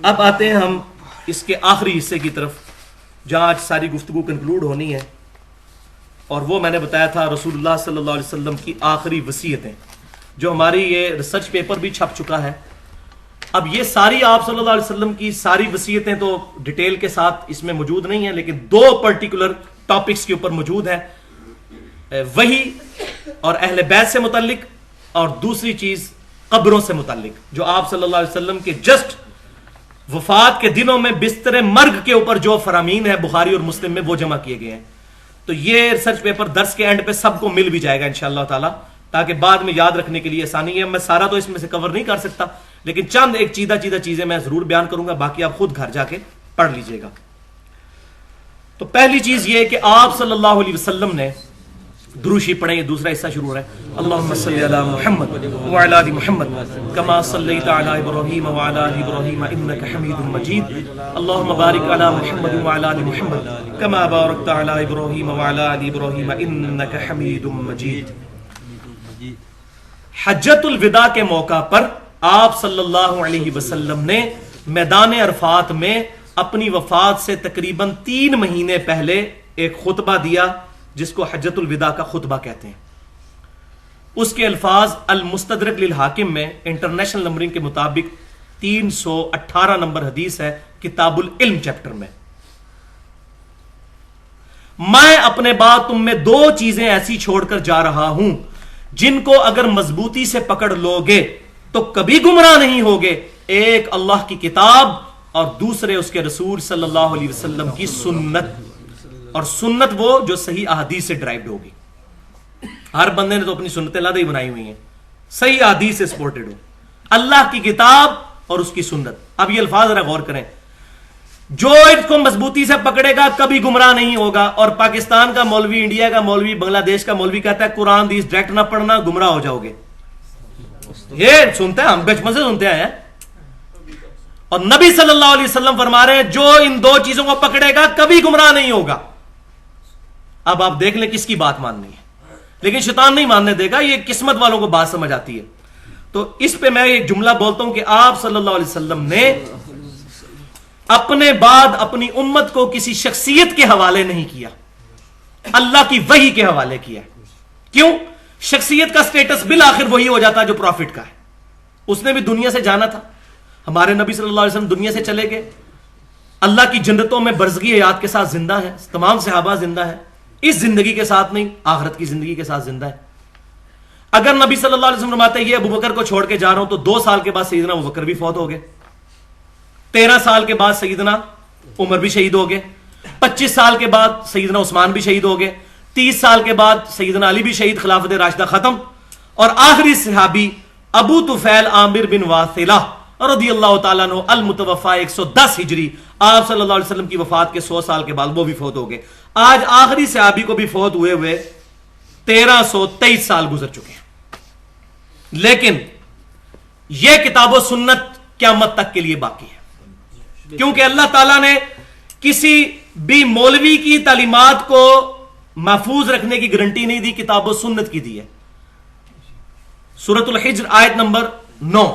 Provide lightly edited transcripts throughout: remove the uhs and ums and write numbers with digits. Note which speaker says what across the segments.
Speaker 1: اب آتے ہیں ہم اس کے آخری حصے کی طرف جہاں آج ساری گفتگو کنکلوڈ ہونی ہے، اور وہ میں نے بتایا تھا رسول اللہ صلی اللہ علیہ وسلم کی آخری وصیتیں، جو ہماری یہ ریسرچ پیپر بھی چھپ چکا ہے۔ اب یہ ساری آپ صلی اللہ علیہ وسلم کی ساری وصیتیں تو ڈیٹیل کے ساتھ اس میں موجود نہیں ہیں، لیکن دو پرٹیکولر ٹاپکس کے اوپر موجود ہیں، وحی اور اہل بیت سے متعلق، اور دوسری چیز قبروں سے متعلق، جو آپ صلی اللہ علیہ وسلم کے جسٹ وفات کے دنوں میں بستر مرگ کے اوپر جو فرامین ہے بخاری اور مسلم میں وہ جمع کیے گئے ہیں۔ تو یہ ریسرچ پیپر درس کے اینڈ پہ سب کو مل بھی جائے گا انشاءاللہ تعالی، تاکہ بعد میں یاد رکھنے کے لیے آسانی ہے۔ میں سارا تو اس میں سے کور نہیں کر سکتا، لیکن چند ایک چیدہ چیزیں میں ضرور بیان کروں گا، باقی آپ خود گھر جا کے پڑھ لیجئے گا۔ تو پہلی چیز یہ کہ آپ صلی اللہ علیہ وسلم نے دروشی پڑھیں، یہ دوسرا حصہ شروع ہو رہا ہے۔ اللہم صلی علی محمد وعلی آل محمد کما صلیت علی ابراہیم وعلی آل ابراہیم انک حمید مجید، اللہم بارک علی محمد وعلی آل محمد کما بارکت علی ابراہیم وعلی آل ابراہیم انک حمید مجید۔ حجۃ الوداع کے موقع پر آپ صلی اللہ علیہ وسلم نے میدان عرفات میں اپنی وفات سے تقریباً 3 مہینے پہلے ایک خطبہ دیا، جس کو حجۃ الوداع کا خطبہ کہتے ہیں۔ اس کے الفاظ المستدرک للحاکم میں انٹرنیشنل نمبرنگ کے مطابق 318 نمبر حدیث ہے، کتاب العلم چیپٹر میں۔ میں اپنے بعد تم میں 2 چیزیں ایسی چھوڑ کر جا رہا ہوں جن کو اگر مضبوطی سے پکڑ لو گے تو کبھی گمراہ نہیں ہوگے، ایک اللہ کی کتاب اور دوسرے اس کے رسول صلی اللہ علیہ وسلم کی سنت، اور سنت وہ جو صحیح احادیث سے ڈرائیوڈ ہوگی۔ ہر بندے نے تو اپنی سنتیں لادہ ہی بنائی ہوئی ہیں، صحیح احادیث سے سپورٹڈ ہو، اللہ کی کتاب اور اس کی سنت۔ اب یہ الفاظ ذرا غور کریں، جو اس کو مضبوطی سے پکڑے گا کبھی گمراہ نہیں ہوگا۔ اور پاکستان کا مولوی، انڈیا کا مولوی، بنگلہ دیش کا مولوی کہتا ہے قرآن حدیث ڈائریکٹ نہ پڑھنا، گمراہ ہو جاؤ گے۔ یہ سنتے ہیں، ہم بچپن سے سنتے آئے ہیں، اور نبی صلی اللہ علیہ وسلم فرما رہے ہیں جو ان 2 چیزوں کو پکڑے گا کبھی گمراہ نہیں ہوگا۔ اب آپ دیکھ لیں کس کی بات ماننی ہے، لیکن شیطان نہیں ماننے دے گا، یہ قسمت والوں کو بات سمجھ آتی ہے۔ تو اس پہ میں ایک جملہ بولتا ہوں کہ آپ صلی اللہ علیہ وسلم نے اپنے بعد اپنی امت کو کسی شخصیت کے حوالے نہیں کیا، اللہ کی وحی کے حوالے کیا۔ کیوں؟ شخصیت کا سٹیٹس بالآخر وہی ہو جاتا ہے جو پروفٹ کا ہے۔ اس نے بھی دنیا سے جانا تھا، ہمارے نبی صلی اللہ علیہ وسلم دنیا سے چلے گئے، اللہ کی جنتوں میں برزگی حیات کے ساتھ زندہ ہے، تمام صحابہ زندہ ہیں، اس زندگی کے ساتھ نہیں، آخرت کی زندگی کے ساتھ زندہ ہے۔ اگر نبی صلی اللہ علیہ وسلم فرماتے یہ ابو بکر کو چھوڑ کے جا رہا ہوں، تو 2 سال کے بعد سیدنا ابو بکر بھی فوت ہو گئے، 13 سال کے بعد سیدنا عمر بھی شہید ہو گئے، 25 سال کے بعد سیدنا عثمان بھی شہید ہو گئے، 30 سال کے بعد سیدنا علی بھی شہید، خلافت راشدہ ختم، اور آخری صحابی ابو طفیل عامر بن واثلہ رضی اللہ تعالیٰ عنہ المتوفا 110 ہجری، آپ صلی اللہ علیہ وسلم کی وفات کے 100 سال کے بعد وہ بھی فوت ہو گئے۔ آج آخری صحابی کو بھی فوت ہوئے 1323 سال گزر چکے ہیں، لیکن یہ کتاب و سنت قیامت تک کے لیے باقی ہے، کیونکہ اللہ تعالیٰ نے کسی بھی مولوی کی تعلیمات کو محفوظ رکھنے کی گارنٹی نہیں دی، کتاب و سنت کی دی ہے۔ سورۃ الحجر آیت نمبر 9،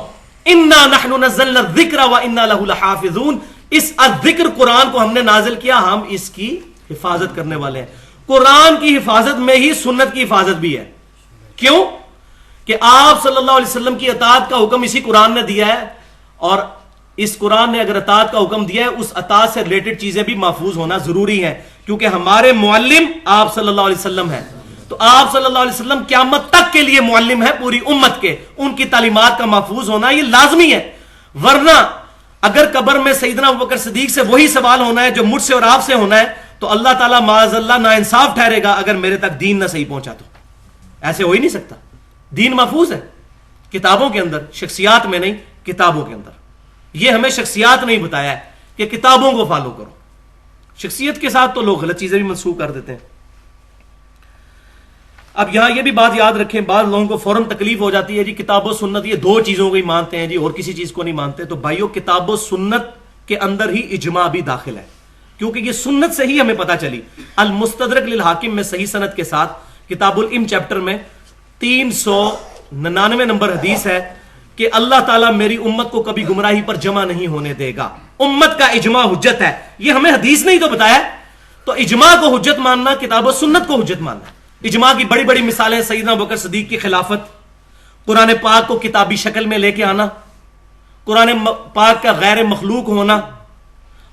Speaker 1: اِنَّا نَحْنُ نَزَّلْنَا الذِّكْرَ وَإِنَّا لَهُ لَحَافِظُونَ، اس الذکر قرآن کو ہم نے نازل کیا، ہم اس کی حفاظت کرنے والے ہیں۔ قرآن کی حفاظت میں ہی سنت کی حفاظت بھی ہے۔ کیوں؟ کہ آپ صلی اللہ علیہ وسلم کی اطاعت کا حکم اسی قرآن نے دیا ہے، اور اس قرآن نے اگر اطاعت کا حکم دیا ہے، اس اطاعت سے ریلیٹڈ چیزیں بھی محفوظ ہونا ضروری ہے، کیونکہ ہمارے معلم آپ صلی اللہ علیہ وسلم ہیں۔ تو آپ صلی اللہ علیہ وسلم قیامت تک کے لیے معلم ہے پوری امت کے، ان کی تعلیمات کا محفوظ ہونا یہ لازمی ہے۔ ورنہ اگر قبر میں سیدنا ابوبکر صدیق سے وہی سوال ہونا ہے جو مجھ سے اور آپ سے ہونا ہے، تو اللہ تعالیٰ معاذ اللہ ناانصاف ٹھہرے گا اگر میرے تک دین نہ صحیح پہنچا تو۔ ایسے ہو ہی نہیں سکتا، دین محفوظ ہے کتابوں کے اندر، شخصیات میں نہیں، کتابوں کے اندر۔ یہ ہمیں شخصیات نہیں بتایا ہے کہ کتابوں کو فالو کرو، شخصیت کے ساتھ تو لوگ غلط چیزیں بھی منسوخ کر دیتے ہیں۔ اب یہاں یہ بھی بات یاد رکھیں، بعض لوگوں کو فوراً تکلیف ہو جاتی ہے، جی کتاب و سنت یہ 2 چیزوں کو ہی مانتے ہیں جی، اور کسی چیز کو نہیں مانتے۔ تو بھائیو، کتاب و سنت کے اندر ہی اجماع بھی داخل ہے، کیونکہ یہ سنت سے ہی ہمیں پتہ چلی۔ المستدرک للحاکم میں صحیح سند کے ساتھ کتاب العلم چیپٹر میں 399 نمبر حدیث ہے کہ اللہ تعالیٰ میری امت کو کبھی گمراہی پر جمع نہیں ہونے دے گا. امت کا اجماع حجت ہے. یہ ہمیں حدیث نے ہی تو بتایا. تو اجماع کو حجت ماننا کتاب و سنت کو حجت ماننا. اجماع کی بڑی بڑی مثالیں سیدنا ابوبکر صدیق کی خلافت، قرآن پاک کو کتابی شکل میں لے کے آنا، قرآن پاک کا غیر مخلوق ہونا،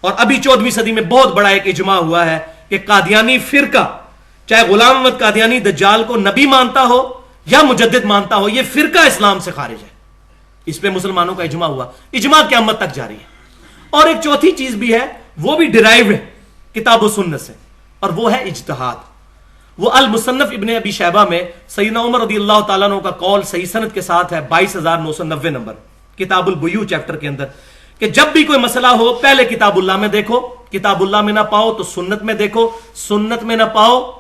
Speaker 1: اور ابھی 14ویں صدی میں بہت بڑا ایک اجماع ہوا ہے کہ قادیانی فرقہ، چاہے غلام احمد قادیانی دجال کو نبی مانتا ہو یا مجدد مانتا ہو، یہ فرقہ اسلام سے خارج ہے. اس پہ مسلمانوں کا اجماع ہوا. اجماع قیامت تک جاری ہے. اور ایک چوتھی چیز بھی ہے، وہ بھی ڈرائیو ہے کتاب و سنت سے، اور وہ ہے اجتہاد. وہ المصنف ابن ابی شیبہ میں سیدنا عمر رضی اللہ تعالیٰ عنہ کا قول صحیح سند کے ساتھ ہے، 22,990 نمبر، کتاب البیوع چیپٹر کے اندر، کہ جب بھی کوئی مسئلہ ہو پہلے کتاب اللہ میں دیکھو، کتاب اللہ میں نہ پاؤ تو سنت میں دیکھو، سنت میں نہ پاؤ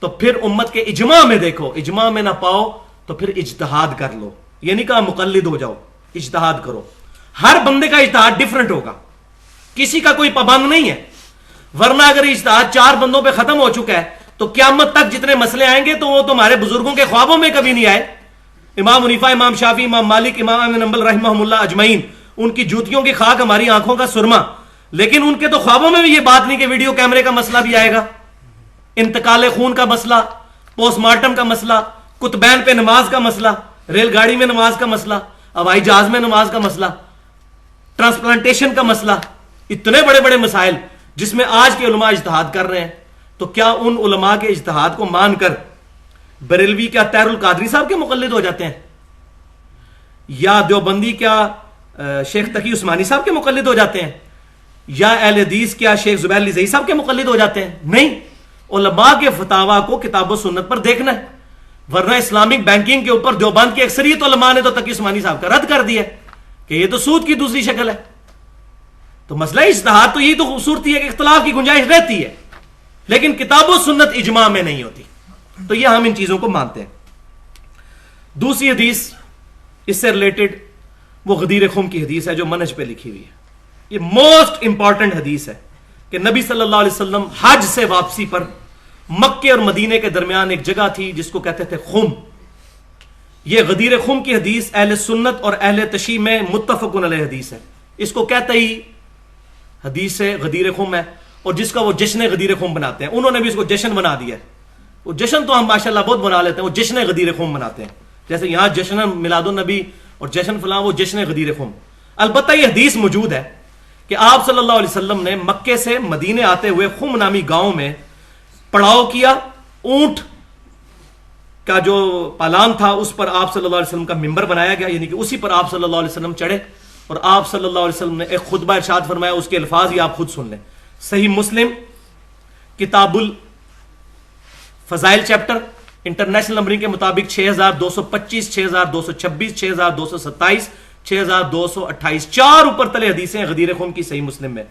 Speaker 1: تو پھر امت کے اجماع میں دیکھو، اجماع میں نہ پاؤ تو پھر اجتہاد کر لو. یہ نہیں کہا مقلد ہو جاؤ، اجتہاد کرو. ہر بندے کا اجتہاد ڈیفرنٹ ہوگا، کسی کا کوئی پابند نہیں ہے. ورنہ اگر اجتہاد 4 بندوں پہ ختم ہو چکا ہے تو قیامت تک جتنے مسئلے آئیں گے تو وہ تمہارے بزرگوں کے خوابوں میں کبھی نہیں آئے. امام حنیفہ، امام شافعی، امام مالک، امام احمد بن حنبل رحمہ اللہ اجمعین، ان کی جوتیوں کی خاک ہماری آنکھوں کا سرما، لیکن ان کے تو خوابوں میں بھی یہ بات نہیں کہ ویڈیو کیمرے کا مسئلہ بھی آئے گا، انتقال خون کا مسئلہ، پوسٹ مارٹم کا مسئلہ، کتبین پہ نماز کا مسئلہ، ریل گاڑی میں نماز کا مسئلہ، ہوائی جہاز میں نماز کا مسئلہ، ٹرانسپلانٹیشن کا مسئلہ. اتنے بڑے بڑے مسائل جس میں آج کے علماء اجتہاد کر رہے ہیں. تو کیا ان علماء کے اجتہاد کو مان کر بریلوی کیا طاہر القادری صاحب کے مقلد ہو جاتے ہیں؟ یا دیوبندی کیا شیخ تقی عثمانی صاحب کے مقلد ہو جاتے ہیں؟ یا اہل حدیث کیا شیخ زبیر علی زئی صاحب کے مقلد ہو جاتے ہیں؟ نہیں. علماء کے فتاوا کو کتاب و سنت پر دیکھنا ہے. ورنہ اسلامک بینکنگ کے اوپر دیوبند کی اکثریت علماء نے تو تقی عثمانی صاحب کا رد کر دیا کہ یہ تو سود کی دوسری شکل ہے. تو مسئلہ اجتہاد تو یہی تو خوبصورتی ہے کہ اختلاف کی گنجائش رہتی ہے، لیکن کتاب و سنت اجماع میں نہیں ہوتی. تو یہ ہم ان چیزوں کو مانتے ہیں. دوسری حدیث اس سے ریلیٹڈ وہ غدیر خم کی حدیث ہے جو منہج پہ لکھی ہوئی ہے. یہ موسٹ امپورٹنٹ حدیث ہے کہ نبی صلی اللہ علیہ وسلم حج سے واپسی پر مکے اور مدینے کے درمیان ایک جگہ تھی جس کو کہتے تھے خم. یہ غدیر خم کی حدیث اہل سنت اور اہل تشیع میں متفقن علیہ حدیث ہے. اس کو کہتے ہی حدیث غدیر خم ہے، اور جس کا وہ جشن غدیر خم بناتے ہیں. انہوں نے بھی اس کو جشن بنا دیا ہے. وہ جشن تو ہم ماشاءاللہ بہت بنا لیتے ہیں، وہ جشن غدیر خم بناتے ہیں. جیسے یہاں جشن میلاد النبی اور جشن فلاں، وہ جشن غدیر خم. البتہ یہ حدیث موجود ہے کہ آپ صلی اللہ علیہ وسلم نے مکے سے مدینے آتے ہوئے خم نامی گاؤں میں پڑاؤ کیا. اونٹ کا جو پالان تھا اس پر آپ صلی اللہ علیہ وسلم کا ممبر بنایا گیا، یعنی کہ اسی پر آپ صلی اللہ علیہ وسلم چڑھے اور آپ صلی اللہ علیہ وسلم نے ایک خطبہ ارشاد فرمایا. اس کے الفاظ ہی آپ خود سن لیں. صحیح مسلم کتاب الفضائل چیپٹر، انٹرنیشنل نمبرنگ کے مطابق 6225، 6226، 6227، 6228، 4 اوپر تلے حدیثیں غدیر خم کی صحیح مسلم میں.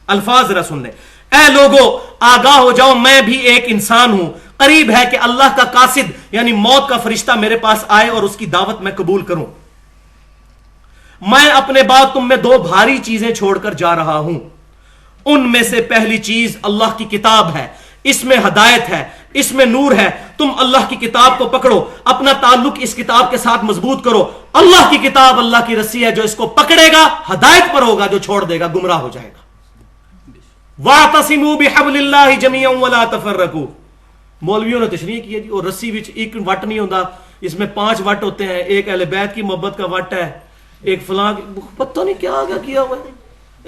Speaker 1: الفاظ ذرا سن لیں. اے لوگو آگاہ ہو جاؤ، میں بھی ایک انسان ہوں. قریب ہے کہ اللہ کا قاصد یعنی موت کا فرشتہ میرے پاس آئے اور اس کی دعوت میں قبول کروں. میں اپنے بعد تم میں 2 بھاری چیزیں چھوڑ کر جا رہا ہوں. ان میں سے پہلی چیز اللہ کی کتاب ہے. اس میں ہدایت ہے، اس میں نور ہے. تم اللہ کی کتاب کو پکڑو، اپنا تعلق اس کتاب کے ساتھ مضبوط کرو. اللہ کی کتاب اللہ کی رسی ہے، جو اس کو پکڑے گا ہدایت پر ہوگا، جو چھوڑ دے گا گمراہ ہو جائے گا. وَاعْتَصِمُوا بِحَبْلِ اللَّهِ جَمِيعًا وَلَا تَفَرَّقُوا. مولویوں نے تشریح کی ہے جی، اور رسی وچ ایک وٹ نہیں ہوتا، اس میں 5 وٹ ہوتے ہیں. ایک اہل بیت کی محبت کا وٹ ہے، ایک فلاں پتہ نہیں کیا آگا کیا ہوا ہے.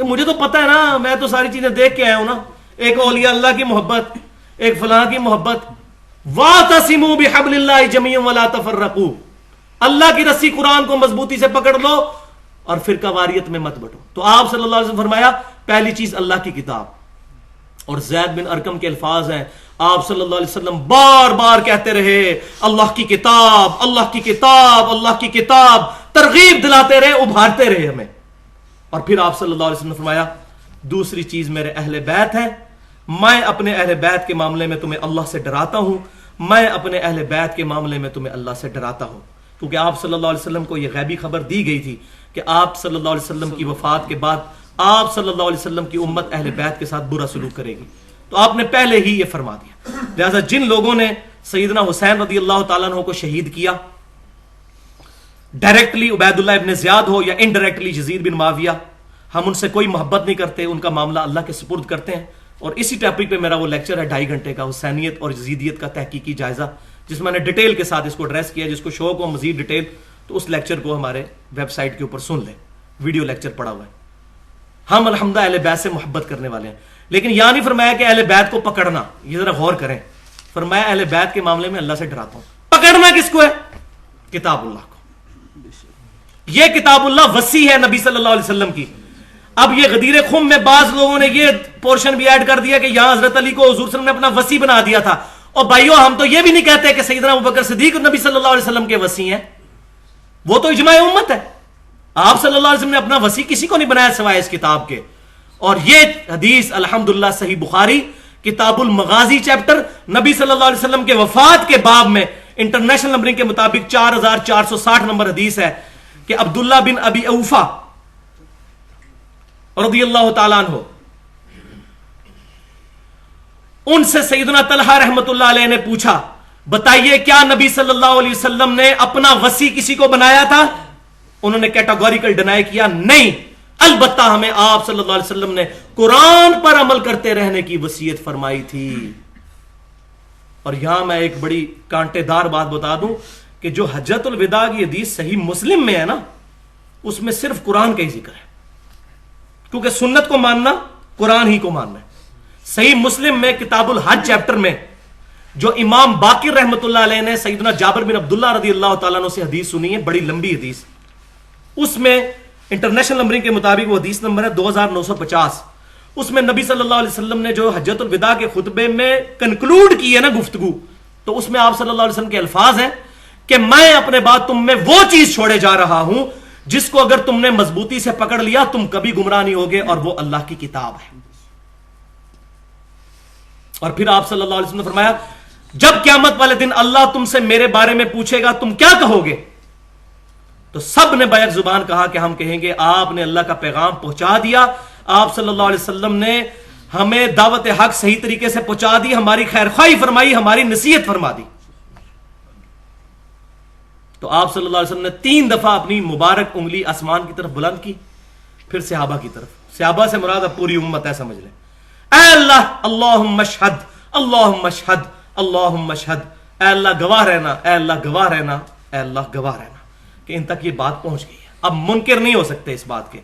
Speaker 1: مجھے تو پتہ ہے نا، میں تو ساری چیزیں دیکھ کے آیا ہوں نا. ایک اولیاء اللہ کی محبت، ایک فلاں کی محبت. وَاعْتَصِمُوا بِحَبْلِ اللَّهِ جَمِيعًا وَلَا تَفَرَّقُوا. اللہ کی رسی قرآن کو مضبوطی سے پکڑ لو اور فرقہ واریت میں مت بٹو. تو آپ صلی اللہ علیہ وسلم فرمایا پہلی چیز اللہ کی کتاب. اور زید بن ارقم کے الفاظ ہیں، آپ صلی اللہ علیہ وسلم بار بار کہتے رہے اللہ کی کتاب، اللہ کی کتاب، اللہ کی کتاب، ترغیب دلاتے رہے، ابھارتے رہے ہمیں. اور پھر آپ صلی اللہ علیہ وسلم نے فرمایا دوسری چیز میرے اہل بیت ہیں. میں اپنے اہل بیت کے معاملے میں تمہیں اللہ سے ڈراتا ہوں. میں اپنے اہل بیت کے معاملے میں تمہیں اللہ سے ڈراتا ہوں. کیونکہ آپ صلی اللہ علیہ وسلم کو یہ غیبی خبر دی گئی تھی کہ آپ صلی اللہ علیہ وسلم کی وفات کے بعد آپ صلی اللہ علیہ وسلم کی امت اہل بیت کے ساتھ برا سلوک کرے گی. تو آپ نے پہلے ہی یہ فرما دیا. لہذا جن لوگوں نے سیدنا حسین رضی اللہ تعالیٰ عنہ کو شہید کیا، ڈائریکٹلی عبید اللہ ابن زیاد ہو یا انڈائریکٹلی یزید بن معاویہ، ہم ان سے کوئی محبت نہیں کرتے، ان کا معاملہ اللہ کے سپرد کرتے ہیں. اور اسی ٹاپک پہ میرا وہ لیکچر ہے 2.5 گھنٹے کا، حسینیت اور یزیدیت کا تحقیقی جائزہ، جس میں نے ڈیٹیل کے ساتھ اس کو ایڈریس کیا. جس کو شوق ہو مزید ڈیٹیل تو اس لیکچر کو ہمارے ویب سائٹ کے اوپر سن لیں، ویڈیو لیکچر پڑا ہوا ہے. ہم الحمدللہ اہل بیت سے محبت کرنے والے ہیں، لیکن یہ نہیں فرمایا کہ اہل بیت کو پکڑنا. یہ ذرا غور کریں، فرمایا اہل بیت کے معاملے میں اللہ سے ڈراتا ہوں. پکڑنا کس کو ہے؟ کتاب اللہ کو. یہ کتاب اللہ وسیع ہے نبی صلی اللہ علیہ وسلم کی. اب یہ غدیر خم میں بعض لوگوں نے یہ پورشن بھی ایڈ کر دیا کہ یہاں حضرت علی کو حضور صلی اللہ علیہ وسلم نے اپنا وسیع بنا دیا تھا. اور بھائیو ہم تو یہ بھی نہیں کہتے کہ سیدنا ابوبکر صدیق نبی صلی اللہ علیہ وسلم کے وسیع ہیں، وہ تو اجماع امت ہے. آپ صلی اللہ علیہ وسلم نے اپنا وسیع کسی کو نہیں بنایا سوائے اس کتاب کے. اور یہ حدیث الحمدللہ صحیح بخاری کتاب المغازی چیپٹر نبی صلی اللہ علیہ وسلم کے وفات کے باب میں انٹرنیشنل نمبرنگ کے مطابق 4460 نمبر حدیث ہے کہ عبداللہ بن ابی اوفا رضی اللہ تعالیٰ عنہ، ان سے سیدنا طلحہ رحمت اللہ علیہ نے پوچھا بتائیے کیا نبی صلی اللہ علیہ وسلم نے اپنا وسیع کسی کو بنایا تھا؟ انہوں نے کیٹاگوریکل ڈینائی کیا نہیں، البتہ ہمیں آپ صلی اللہ علیہ وسلم نے قرآن پر عمل کرتے رہنے کی وصیت فرمائی تھی. اور یہاں میں ایک بڑی کانٹے دار بات بتا دوں کہ جو حجۃ الوداع کی حدیث صحیح مسلم میں ہے نا، اس میں صرف قرآن کا ہی ذکر ہے، کیونکہ سنت کو ماننا قرآن ہی کو ماننا ہے. صحیح مسلم میں کتاب الحج چیپٹر میں جو امام باقر رحمت اللہ علیہ نے سیدنا جابر بن عبداللہ رضی اللہ تعالیٰ عنہ سے حدیث سنی ہے، بڑی لمبی حدیث، اس میں انٹرنیشنل نمبرنگ کے مطابق وہ حدیث نمبر ہے 2950. اس میں نبی صلی اللہ علیہ وسلم نے جو حجۃ الوداع کے خطبے میں کنکلوڈ کی ہے نا گفتگو، تو اس میں آپ صلی اللہ علیہ وسلم کے الفاظ ہیں کہ میں اپنے بعد تم میں وہ چیز چھوڑے جا رہا ہوں جس کو اگر تم نے مضبوطی سے پکڑ لیا تم کبھی گمراہ نہیں ہوگے، اور وہ اللہ کی کتاب ہے. اور پھر آپ صلی اللہ علیہ وسلم نے فرمایا جب قیامت والے دن اللہ تم سے میرے بارے میں پوچھے گا تم کیا کہو گے؟ تو سب نے بیک زبان کہا کہ ہم کہیں گے آپ نے اللہ کا پیغام پہنچا دیا، آپ صلی اللہ علیہ وسلم نے ہمیں دعوت حق صحیح طریقے سے پہنچا دی، ہماری خیر خواہی فرمائی، ہماری نصیحت فرما دی. تو آپ صلی اللہ علیہ وسلم نے 3 دفعہ اپنی مبارک انگلی آسمان کی طرف بلند کی، پھر صحابہ کی طرف. صحابہ سے مراد اب پوری امت ہے، سمجھ لیں. اے اللہ اللہم اشہد، اللہم اشہد، اللہم اشہد، اے اللہ گواہ رہنا، اے اللہ گواہ رہنا، اے اللہ گواہ رہنا، کہ ان تک یہ بات پہنچ گئی ہے، اب منکر نہیں ہو سکتے اس بات کے.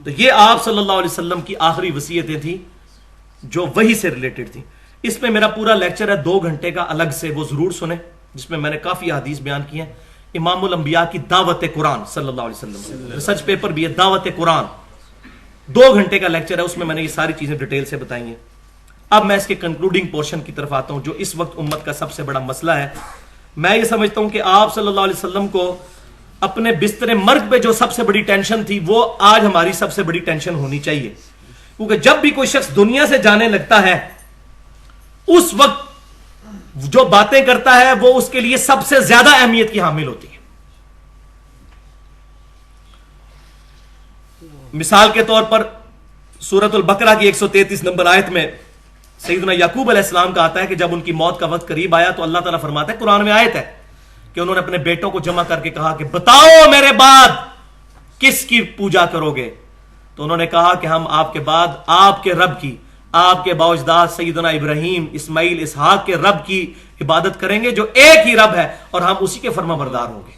Speaker 1: تو یہ آپ صلی اللہ علیہ وسلم کی آخری وصیتیں تھیں جو وحی سے ریلیٹڈ تھیں. اس پہ میرا پورا لیکچر ہے 2 گھنٹے کا الگ سے، وہ ضرور سنیں، جس میں نے کافی حدیث بیان کی ہیں. امام الانبیاء کی دعوت قرآن صلی اللہ علیہ وسلم، ریسرچ پیپر بھی ہے دعوت قرآن، 2 گھنٹے کا لیکچر ہے، اس میں نے یہ ساری چیزیں ڈیٹیل سے بتائی ہیں. اب میں اس کے کنکلوڈنگ پورشن کی طرف آتا ہوں جو اس وقت امت کا سب سے بڑا مسئلہ ہے. میں یہ سمجھتا ہوں کہ آپ صلی اللہ علیہ وسلم کو اپنے بستر مرگ پہ جو سب سے بڑی ٹینشن تھی وہ آج ہماری سب سے بڑی ٹینشن ہونی چاہیے. کیونکہ جب بھی کوئی شخص دنیا سے جانے لگتا ہے اس وقت جو باتیں کرتا ہے وہ اس کے لیے سب سے زیادہ اہمیت کی حامل ہوتی ہے. مثال کے طور پر سورۃ البقرہ کی 133 نمبر آیت میں سیدنا یعقوب علیہ السلام کا آتا ہے کہ جب ان کی موت کا وقت قریب آیا تو اللہ تعالیٰ فرماتا ہے، قرآن میں آیت ہے کہ انہوں نے اپنے بیٹوں کو جمع کر کے کہا کہ بتاؤ میرے بعد کس کی پوجا کرو گے؟ تو انہوں نے کہا کہ ہم آپ کے بعد آپ کے رب کی، آپ کے باوجداد سیدنا ابراہیم، اسماعیل، اسحاق کے رب کی عبادت کریں گے جو ایک ہی رب ہے، اور ہم اسی کے فرما بردار ہوں گے.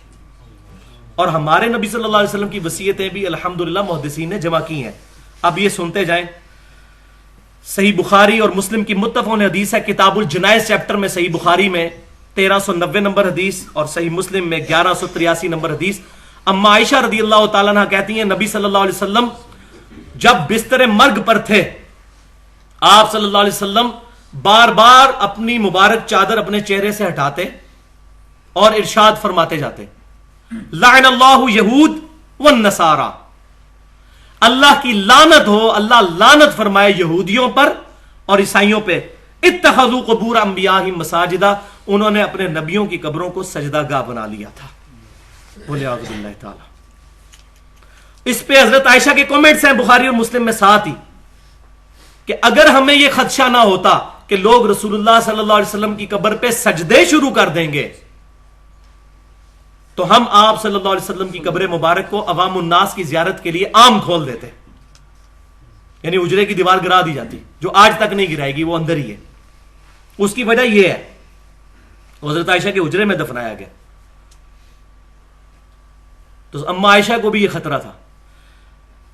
Speaker 1: اور ہمارے نبی صلی اللہ علیہ وسلم کی وصیتیں بھی الحمدللہ محدثین نے جمع کی ہیں. اب یہ سنتے جائیں. صحیح بخاری اور مسلم کی متفق حدیث ہے کتاب الجنائز چیپٹر میں، صحیح بخاری میں 1390 نمبر حدیث اور صحیح مسلم میں 1183 نمبر حدیث. اما عائشہ رضی اللہ تعالیٰ عنہ کہتی ہیں نبی صلی اللہ علیہ وسلم جب بستر مرگ پر تھے آپ صلی اللہ علیہ وسلم بار بار اپنی مبارک چادر اپنے چہرے سے ہٹاتے اور ارشاد فرماتے جاتے، لعن اللہ یہود والنصارى، اللہ کی لعنت ہو، اللہ لعنت فرمائے یہودیوں پر اور عیسائیوں پہ. اتخذوا قبور انبیاءہم مساجدا، انہوں نے اپنے نبیوں کی قبروں کو سجدہ گاہ بنا لیا تھا. بولے اعوذ باللہ تعالی. اس پہ حضرت عائشہ کے کمنٹس ہیں بخاری اور مسلم میں ساتھ ہی کہ اگر ہمیں یہ خدشہ نہ ہوتا کہ لوگ رسول اللہ صلی اللہ علیہ وسلم کی قبر پہ سجدے شروع کر دیں گے تو ہم آپ صلی اللہ علیہ وسلم کی قبر مبارک کو عوام الناس کی زیارت کے لیے عام کھول دیتے، یعنی اجرے کی دیوار گرا دی جاتی، جو آج تک نہیں گرائے گی، وہ اندر ہی ہے۔ اس کی وجہ یہ ہے حضرت عائشہ کے اجرے میں دفنایا گیا، تو اما عائشہ کو بھی یہ خطرہ تھا۔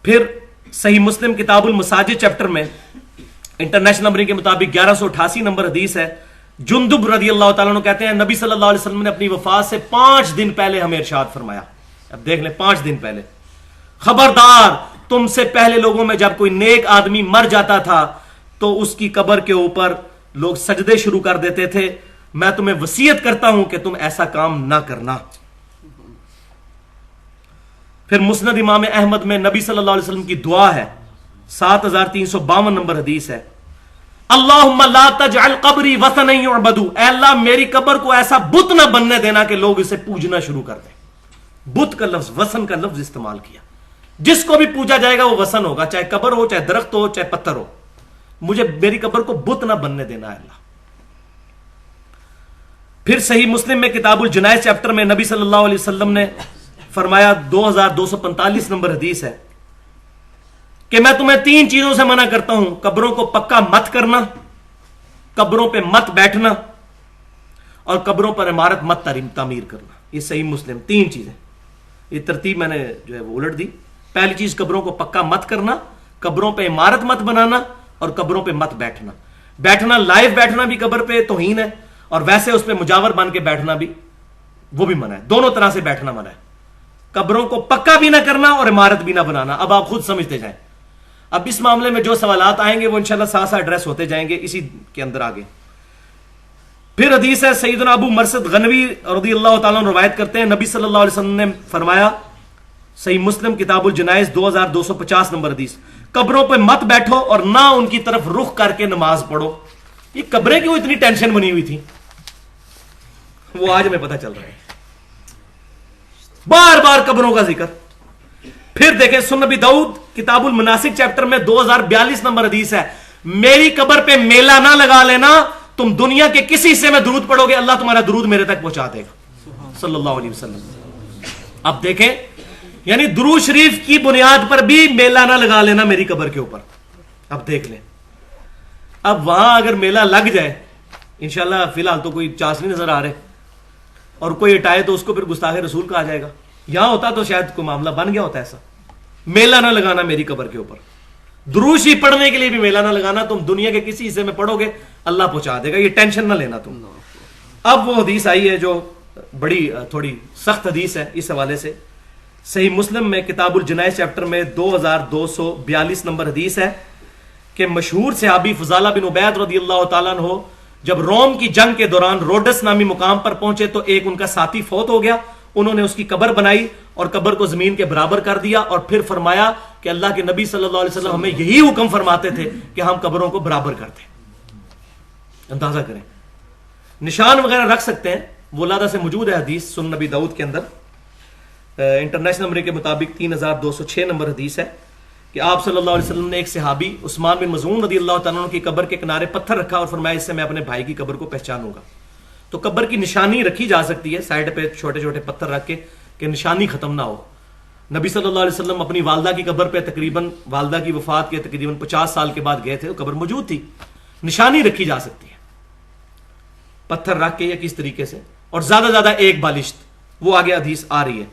Speaker 1: پھر صحیح مسلم کتاب المساجد چیپٹر میں انٹرنیشنل نمبرنگ کے مطابق 1188 نمبر حدیث ہے، جندب رضی اللہ تعالیٰ عنہ کہتے ہیں نبی صلی اللہ علیہ وسلم نے اپنی وفات سے 5 دن پہلے ہمیں ارشاد فرمایا، اب دیکھ لیں 5 دن پہلے، خبردار تم سے پہلے لوگوں میں جب کوئی نیک آدمی مر جاتا تھا تو اس کی قبر کے اوپر لوگ سجدے شروع کر دیتے تھے، میں تمہیں وصیت کرتا ہوں کہ تم ایسا کام نہ کرنا۔ پھر مسند امام احمد میں نبی صلی اللہ علیہ وسلم کی دعا ہے، 7352 نمبر حدیث ہے، اللہم لا تجعل قبری وثنا یعبد، اے اللہ میری قبر کو ایسا بت نہ بننے دینا کہ لوگ اسے پوجنا شروع کر دیں۔ بت کا لفظ، وثن کا لفظ استعمال کیا، جس کو بھی پوجا جائے گا وہ وثن ہوگا، چاہے قبر ہو، چاہے درخت ہو، چاہے پتھر ہو، مجھے میری قبر کو بت نہ بننے دینا ہے اللہ۔ پھر صحیح مسلم میں کتاب الجنائز چیپٹر میں نبی صلی اللہ علیہ وسلم نے فرمایا، 2245 نمبر حدیث ہے کہ میں تمہیں 3 چیزوں سے منع کرتا ہوں، قبروں کو پکا مت کرنا، قبروں پہ مت بیٹھنا، اور قبروں پر عمارت مت تعمیر کرنا۔ یہ صحیح مسلم 3 چیزیں، یہ ترتیب میں نے جو ہے وہ الٹ دی۔ پہلی چیز قبروں کو پکا مت کرنا، قبروں پہ عمارت مت بنانا، اور قبروں پہ مت بیٹھنا۔ بیٹھنا، لائیو بیٹھنا بھی قبر پہ توہین ہے، اور ویسے اس پہ مجاور بن کے بیٹھنا بھی، وہ بھی منع ہے، دونوں طرح سے بیٹھنا منع ہے۔ قبروں کو پکا بھی نہ کرنا اور عمارت بھی نہ بنانا۔ اب آپ خود سمجھتے جائیں، اب اس معاملے میں جو سوالات آئیں گے وہ انشاءاللہ ساتھ ساتھ ایڈریس ہوتے جائیں گے اسی کے اندر آگے۔ پھر حدیث ہے، سیدنا ابو مرثد غنوی رضی اللہ تعالیٰ عنہ روایت کرتے ہیں، نبی صلی اللہ علیہ وسلم نے فرمایا، صحیح مسلم کتاب الجنائز 2250 نمبر حدیث، قبروں پہ مت بیٹھو اور نہ ان کی طرف رخ کر کے نماز پڑھو۔ یہ قبریں کیوں اتنی ٹینشن بنی ہوئی تھی، وہ آج میں پتہ چل رہا ہے، بار بار قبروں کا ذکر۔ پھر دیکھیں سنن نبی داؤد کتاب المناسک چیپٹر میں 2042 نمبر حدیث ہے، میری قبر پہ میلہ نہ لگا لینا، تم دنیا کے کسی حصے میں درود پڑھو گے اللہ تمہارا درود میرے تک پہنچا دے گا صلی اللہ علیہ وسلم۔ اب دیکھیں، یعنی درود شریف کی بنیاد پر بھی میلہ نہ لگا لینا میری قبر کے اوپر۔ اب دیکھ لیں، اب وہاں اگر میلہ لگ جائے، انشاءاللہ فی الحال تو کوئی چانس نہیں نظر آ رہے، اور کوئی ہٹائے تو اس کو پھر گستاخ رسول کہا جائے گا، یہاں ہوتا تو شاید کوئی معاملہ بن گیا ہوتا ایسا۔ میلہ نہ لگانا میری قبر کے اوپر، درود شریف پڑھنے کے لیے بھی میلہ نہ لگانا، تم دنیا کے کسی حصے میں پڑھو گے اللہ پہنچا دے گا، یہ ٹینشن نہ لینا تم۔ اب وہ حدیث آئی ہے جو بڑی تھوڑی سخت حدیث ہے اس حوالے سے، صحیح مسلم میں کتاب الجنائز چیپٹر میں 2242 نمبر حدیث ہے کہ مشہور صحابی فضالہ بن عبید رضی اللہ تعالیٰ عنہ جب روم کی جنگ کے دوران روڈس نامی مقام پر پہنچے تو ایک ان کا ساتھی فوت ہو گیا، انہوں نے اس کی قبر بنائی اور قبر کو زمین کے برابر کر دیا، اور پھر فرمایا کہ اللہ کے نبی صلی اللہ علیہ وسلم ہمیں یہی حکم فرماتے تھے کہ ہم قبروں کو برابر کرتے۔ اندازہ کریں، نشان وغیرہ رکھ سکتے ہیں، ولادہ سے موجود ہے حدیث سنن نبی داؤد کے اندر، انٹرنیشنل نمبر کے مطابق 3206 نمبر حدیث ہے کہ آپ صلی اللہ علیہ وسلم نے ایک صحابی عثمان بن مظعون رضی اللہ تعالیٰ عنہ کی قبر کے کنارے پتھر رکھا اور فرمایا اس سے میں اپنے بھائی کی قبر کو پہچانوں گا۔ تو قبر کی نشانی رکھی جا سکتی ہے سائڈ پہ چھوٹے چھوٹے پتھر رکھ کے کہ نشانی ختم نہ ہو۔ نبی صلی اللہ علیہ وسلم اپنی والدہ کی قبر پہ تقریباً والدہ کی وفات کے تقریباً 50 سال کے بعد گئے تھے، وہ قبر موجود تھی، نشانی رکھی جا سکتی ہے پتھر رکھ کے یا کس طریقے سے، اور زیادہ زیادہ ایک بالشت، وہ آگے حدیث آ رہی ہے۔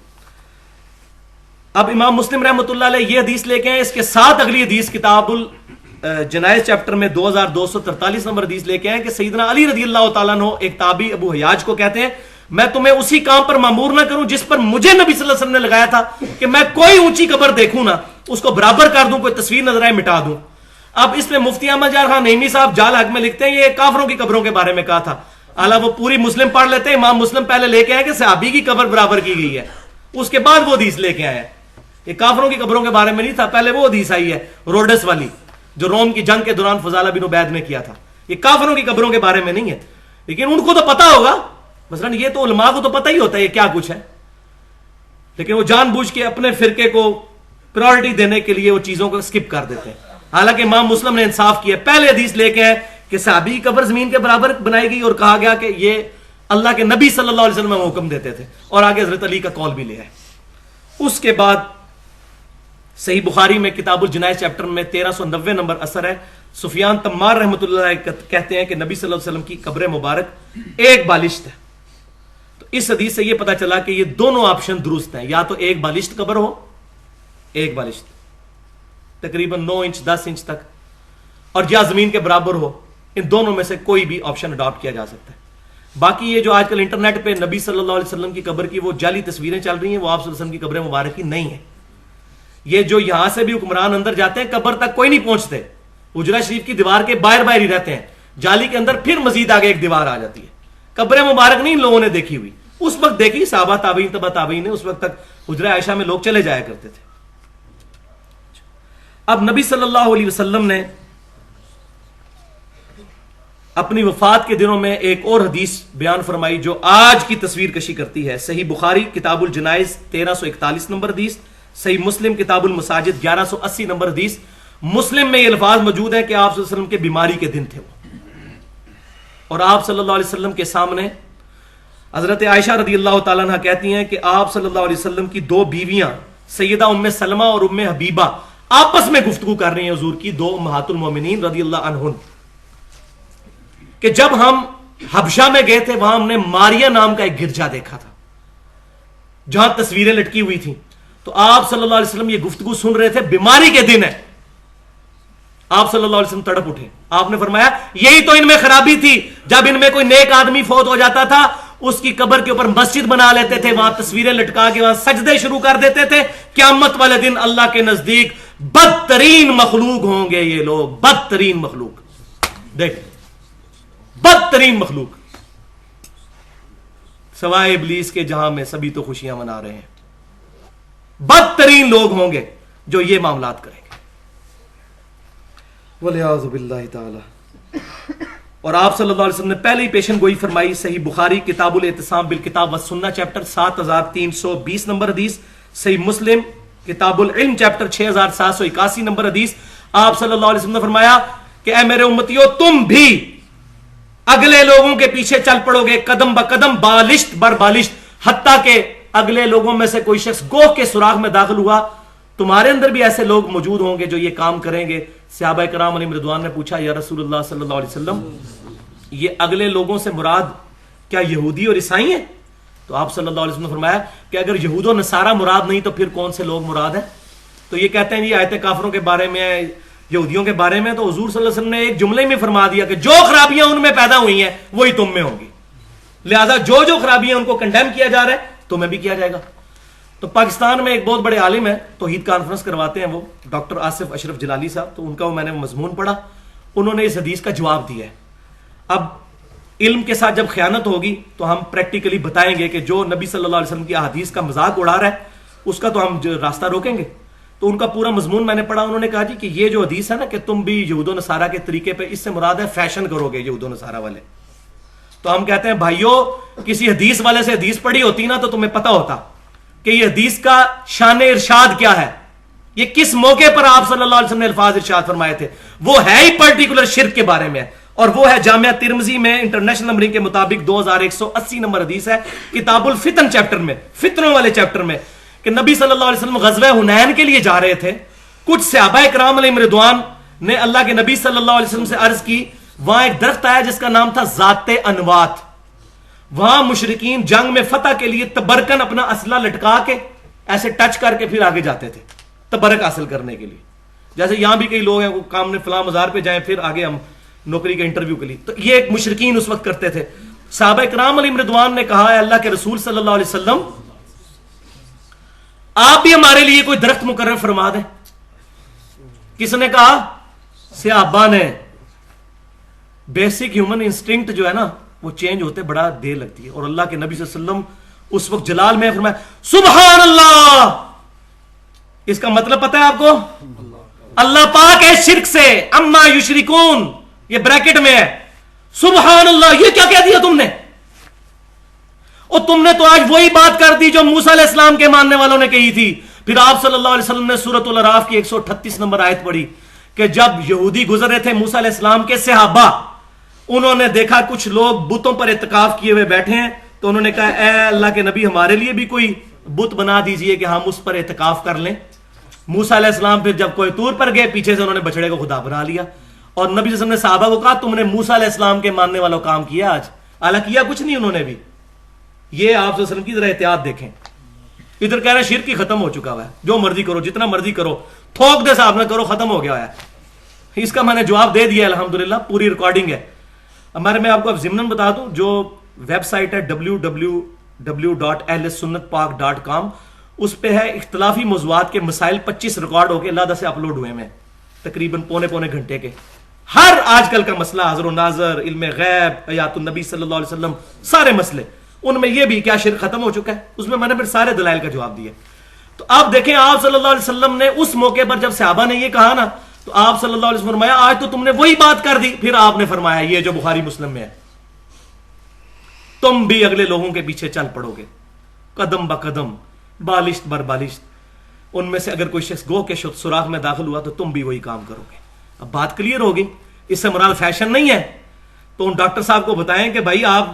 Speaker 1: اب امام مسلم رحمۃ اللہ علیہ یہ حدیث لے کے ہیں، اس کے ساتھ اگلی حدیث کتاب الجنائز چیپٹر میں 2243 نمبر حدیث لے کے ہیں کہ سیدنا علی رضی اللہ تعالیٰ عنہ ایک تابعی ابو حیاج کو کہتے ہیں میں تمہیں اسی کام پر مامور نہ کروں جس پر مجھے نبی صلی اللہ علیہ وسلم نے لگایا تھا کہ میں کوئی اونچی قبر دیکھوں نا اس کو برابر کر دوں، کوئی تصویر نظر آئے مٹا دوں۔ اب اس میں مفتی احمد جار خان نعیمی صاحب جال حق میں لکھتے ہیں یہ کافروں کی قبروں کے بارے میں کہا تھا، اعلیٰ وہ پوری مسلم پڑھ لیتے ہیں، امام مسلم پہلے لے کے آئے کہ صحابی کی قبر برابر کی گئی ہے، اس کے بعد وہ حدیث لے کے آئے۔ یہ کافروں کی قبروں کے بارے میں نہیں تھا، پہلے وہ حدیث آئی ہے روڈس والی جو روم کی جنگ کے دوران فضالہ بن عبید نے کیا تھا، یہ کافروں کی قبروں کے بارے میں نہیں ہے، لیکن ان کو تو پتا ہوگا، مثلا یہ تو علماء کو تو پتہ ہی ہوتا ہے یہ کیا کچھ ہے، لیکن وہ جان بوجھ کے اپنے فرقے کو پرائورٹی دینے کے لیے وہ چیزوں کو سکپ کر دیتے ہیں۔ حالانکہ امام مسلم نے انصاف کیا، پہلے حدیث لے کے ہیں کہ صحابی کی قبر زمین کے برابر بنائی گئی اور کہا گیا کہ یہ اللہ کے نبی صلی اللہ علیہ وسلم حکم دیتے تھے، اور آگے حضرت علی کا قول بھی لیا ہے۔ اس کے بعد صحیح بخاری میں کتاب الجنائز چیپٹر میں 1390 نمبر اثر ہے، سفیان تمار رحمۃ اللہ علیہ کہتے ہیں کہ نبی صلی اللہ علیہ وسلم کی قبر مبارک ایک بالشت ہے۔ تو اس حدیث سے یہ پتا چلا کہ یہ دونوں آپشن درست ہیں، یا تو ایک بالشت قبر ہو، ایک بالشت تقریباً 9 انچ 10 انچ تک، اور یا زمین کے برابر ہو، ان دونوں میں سے کوئی بھی آپشن اڈاپٹ کیا جا سکتا ہے۔ باقی یہ جو آج کل انٹرنیٹ پہ نبی صلی اللہ علیہ وسلم کی قبر کی وہ جعلی تصویریں چل رہی ہیں، وہ آپ صلی اللہ علیہ وسلم کی قبر مبارک کی نہیں ہے۔ یہ جو یہاں سے بھی حکمران اندر جاتے ہیں قبر تک کوئی نہیں پہنچتے، حجرہ شریف کی دیوار کے باہر باہر ہی رہتے ہیں، جالی کے اندر پھر مزید آگے ایک دیوار آ جاتی ہے۔ قبر مبارک نہیں ان لوگوں نے دیکھی ہوئی، اس وقت دیکھی صحابہ تابعین تبع تابعین نے، اس وقت تک حجرہ عائشہ میں لوگ چلے جایا کرتے تھے۔ اب نبی صلی اللہ علیہ وسلم نے اپنی وفات کے دنوں میں ایک اور حدیث بیان فرمائی جو آج کی تصویر کشی کرتی ہے۔ صحیح بخاری کتاب الجنائز 1341 نمبر حدیث، صحیح مسلم کتاب المساجد 1180 نمبر حدیث۔ مسلم میں یہ الفاظ موجود ہیں کہ آپ صلی اللہ علیہ وسلم کے بیماری کے دن تھے وہ، اور آپ صلی اللہ علیہ وسلم کے سامنے حضرت عائشہ رضی اللہ تعالیٰ عنہ کہتی ہیں کہ آپ صلی اللہ علیہ وسلم کی دو بیویاں سیدہ ام سلمہ اور ام حبیبہ آپس میں گفتگو کر رہی ہیں، حضور کی دو امہات المومنین رضی اللہ عنہن، کہ جب ہم حبشہ میں گئے تھے وہاں ہم نے ماریا نام کا ایک گرجا دیکھا تھا جہاں تصویریں لٹکی ہوئی تھیں۔ تو آپ صلی اللہ علیہ وسلم یہ گفتگو سن رہے تھے، بیماری کے دن ہے۔ آپ صلی اللہ علیہ وسلم تڑپ اٹھے، آپ نے فرمایا یہی تو ان میں خرابی تھی، جب ان میں کوئی نیک آدمی فوت ہو جاتا تھا اس کی قبر کے اوپر مسجد بنا لیتے تھے، وہاں تصویریں لٹکا کے وہاں سجدے شروع کر دیتے تھے۔ قیامت والے دن اللہ کے نزدیک بدترین مخلوق ہوں گے یہ لوگ، بدترین مخلوق، دیکھ بدترین مخلوق، سوائے ابلیس کے جہاں میں سبھی تو خوشیاں منا رہے ہیں۔ بدترین لوگ ہوں گے جو یہ معاملات کریں گے، وَلِعَاذُ بِاللَّهِ تعالی۔ اور آپ صلی اللہ علیہ وسلم نے پہلے ہی پیشن گوئی فرمائی، صحیح بخاری کتاب الاعتصام بالکتاب والسنہ چیپٹر 7320 نمبر حدیث، صحیح مسلم کتاب العلم چیپٹر 6781 نمبر حدیث۔ آپ صلی اللہ علیہ وسلم نے فرمایا کہ اے میرے امتیو، تم بھی اگلے لوگوں کے پیچھے چل پڑو گے قدم بقدم، بالشت بر بالشت، حتیٰ کہ اگلے لوگوں میں سے کوئی شخص گوہ کے سوراخ میں داخل ہوا، تمہارے اندر بھی ایسے لوگ موجود ہوں گے جو یہ کام کریں گے۔ صحابہ کرام علیہم رضوان نے پوچھا یا رسول اللہ صلی اللہ علیہ وسلم، یہ اگلے لوگوں سے مراد کیا یہودی اور عیسائی ہیں؟ تو آپ صلی اللہ علیہ وسلم نے فرمایا کہ اگر یہود و نصارہ مراد نہیں تو پھر کون سے لوگ مراد ہیں؟ تو یہ کہتے ہیں یہ آیت کافروں کے بارے میں، یہودیوں کے بارے میں، تو حضور صلی اللہ علیہ وسلم نے ایک جملے میں فرما دیا کہ جو خرابیاں ان میں پیدا ہوئی ہیں وہی تم میں ہوں گی، لہذا جو جو خرابیاں ان کو کنڈیم کیا جا رہا ہے تمہیں بھی کیا جائے گا۔ تو پاکستان میں ایک بہت بڑے عالم ہیں، توحید کانفرنس کرواتے ہیں، وہ ڈاکٹر آصف اشرف جلالی صاحب، تو ان کا میں نے مضمون پڑھا، انہوں نے اس حدیث کا جواب دیا ہے۔ اب علم کے ساتھ جب خیانت ہوگی تو ہم پریکٹیکلی بتائیں گے کہ جو نبی صلی اللہ علیہ وسلم کی احادیث کا مذاق اڑا رہا ہے اس کا تو ہم راستہ روکیں گے۔ تو ان کا پورا مضمون میں نے پڑھا، انہوں نے کہا جی کہ یہ جو حدیث ہے نا کہ تم بھی یہود و نصارہ کے طریقے پہ، اس سے مراد ہے فیشن کرو گے یہود و نصارہ والے۔ تو ہم کہتے ہیں بھائیو، کسی حدیث والے سے حدیث پڑھی ہوتی نا تو تمہیں پتہ ہوتا کہ یہ حدیث کا شان ارشاد کیا ہے، یہ کس موقع پر آپ صلی اللہ علیہ وسلم نے الفاظ ارشاد فرمائے تھے، وہ ہے ہی پرٹیکولر شرک کے بارے میں، اور وہ ہے جامعہ ترمذی میں انٹرنیشنل نمبرنگ کے مطابق 2180 نمبر حدیث ہے، کتاب الفتن چیپٹر میں، فتنوں والے چیپٹر میں، کہ نبی صلی اللہ علیہ وسلم غزوہ حنین کے لیے جا رہے تھے، کچھ صحابہ کرام علیہم رضوان نے اللہ کے نبی صلی اللہ علیہ وسلم سے عرض کی، وہاں ایک درخت آیا جس کا نام تھا ذات انوات، وہاں مشرکین جنگ میں فتح کے لیے تبرکن اپنا اسلحہ لٹکا کے ایسے ٹچ کر کے پھر آگے جاتے تھے تبرک حاصل کرنے کے لیے، جیسے یہاں بھی کئی لوگ ہیں وہ کام نے فلاں مزار پہ جائیں پھر آگے ہم نوکری کے انٹرویو کے لیے، تو یہ ایک مشرکین اس وقت کرتے تھے۔ صحابہ کرام علیہم رضوان نے کہا ہے اللہ کے رسول صلی اللہ علیہ وسلم آپ بھی ہمارے لیے کوئی درخت مقرر فرما دیں۔ کس نے کہا؟ صحابہ نے۔ بیسک ہیومن انسٹنکٹ جو ہے نا وہ چینج ہوتے بڑا دیر لگتی ہے، اور اللہ کے نبی صلی اللہ علیہ وسلم اس وقت جلال میں فرمایا سبحان اللہ، اس کا مطلب پتہ ہے آپ کو؟ اللہ پاک ہے شرک سے، اما یشرکون، یہ بریکٹ میں ہے، سبحان اللہ، یہ کیا کہہ دیا تم نے؟ اور تم نے تو آج وہی بات کر دی جو موسیٰ علیہ السلام کے ماننے والوں نے کہی تھی۔ پھر آپ صلی اللہ علیہ وسلم نے سورۃ الاعراف کی 138 نمبر آیت پڑھی کہ جب یہودی گزر رہے تھے موسیٰ علیہ السلام کے صحابہ، انہوں نے دیکھا کچھ لوگ بتوں پر اعتکاف کیے ہوئے بیٹھے ہیں تو انہوں نے کہا اے اللہ کے نبی ہمارے لیے بھی کوئی بت بنا دیجئے کہ ہم اس پر اعتکاف کر لیں. موسیٰ علیہ السلام پھر جب کوہ طور پر گئے پیچھے سے انہوں نے بچڑے کو خدا بنا لیا اور نبی صلی اللہ علیہ وسلم نے صحابہ کو کہا تم نے موسیٰ علیہ السلام کے ماننے والوں کام کیا آج. حالانکہ کیا کچھ نہیں انہوں نے بھی. یہ آپ صلی اللہ علیہ وسلم کی ذرا احتیاط دیکھیں. ادھر کہہ رہے ہیں شرک ہی ختم ہو چکا ہوا ہے, جو مرضی کرو جتنا مرضی کرو, تھوک دے صاحب نہ کرو, ختم ہو گیا ہے. اس کا میں نے جواب دے دیا الحمدللہ, پوری ریکارڈنگ ہے ہمارے. میں آپ کو اب ضمناً بتا دوں جو ویب سائٹ ہے www.ahlsunnatpak.com, اس پہ ہے اختلافی موضوعات کے مسائل 25 ریکارڈ ہو کے اللہ سے اپلوڈ ہوئے ہیں تقریباً پونے گھنٹے کے. ہر آج کل کا مسئلہ, حاضر و ناظر, علم غیب, حیات النبی صلی اللہ علیہ وسلم, سارے مسئلے, ان میں یہ بھی کیا شرک ختم ہو چکا ہے, اس میں نے پھر سارے دلائل کا جواب دیا. تو آپ دیکھیں آپ صلی اللہ علیہ وسلم نے اس موقع پر جب صحابہ نے یہ کہا نا تو آپ صلی اللہ علیہ وسلم فرمایا آج تو تم نے وہی بات کر دی. پھر آپ نے فرمایا یہ جو بخاری مسلم میں ہے, تم بھی اگلے لوگوں کے پیچھے چل پڑو گے قدم بقدم, بالشت بر بالشت. ان میں سے اگر کوئی شخص گو کے سوراخ میں داخل ہوا تو تم بھی وہی کام کرو گے. اب بات کلیئر ہوگی, اس سے مراد فیشن نہیں ہے. تو ان ڈاکٹر صاحب کو بتائیں کہ بھائی آپ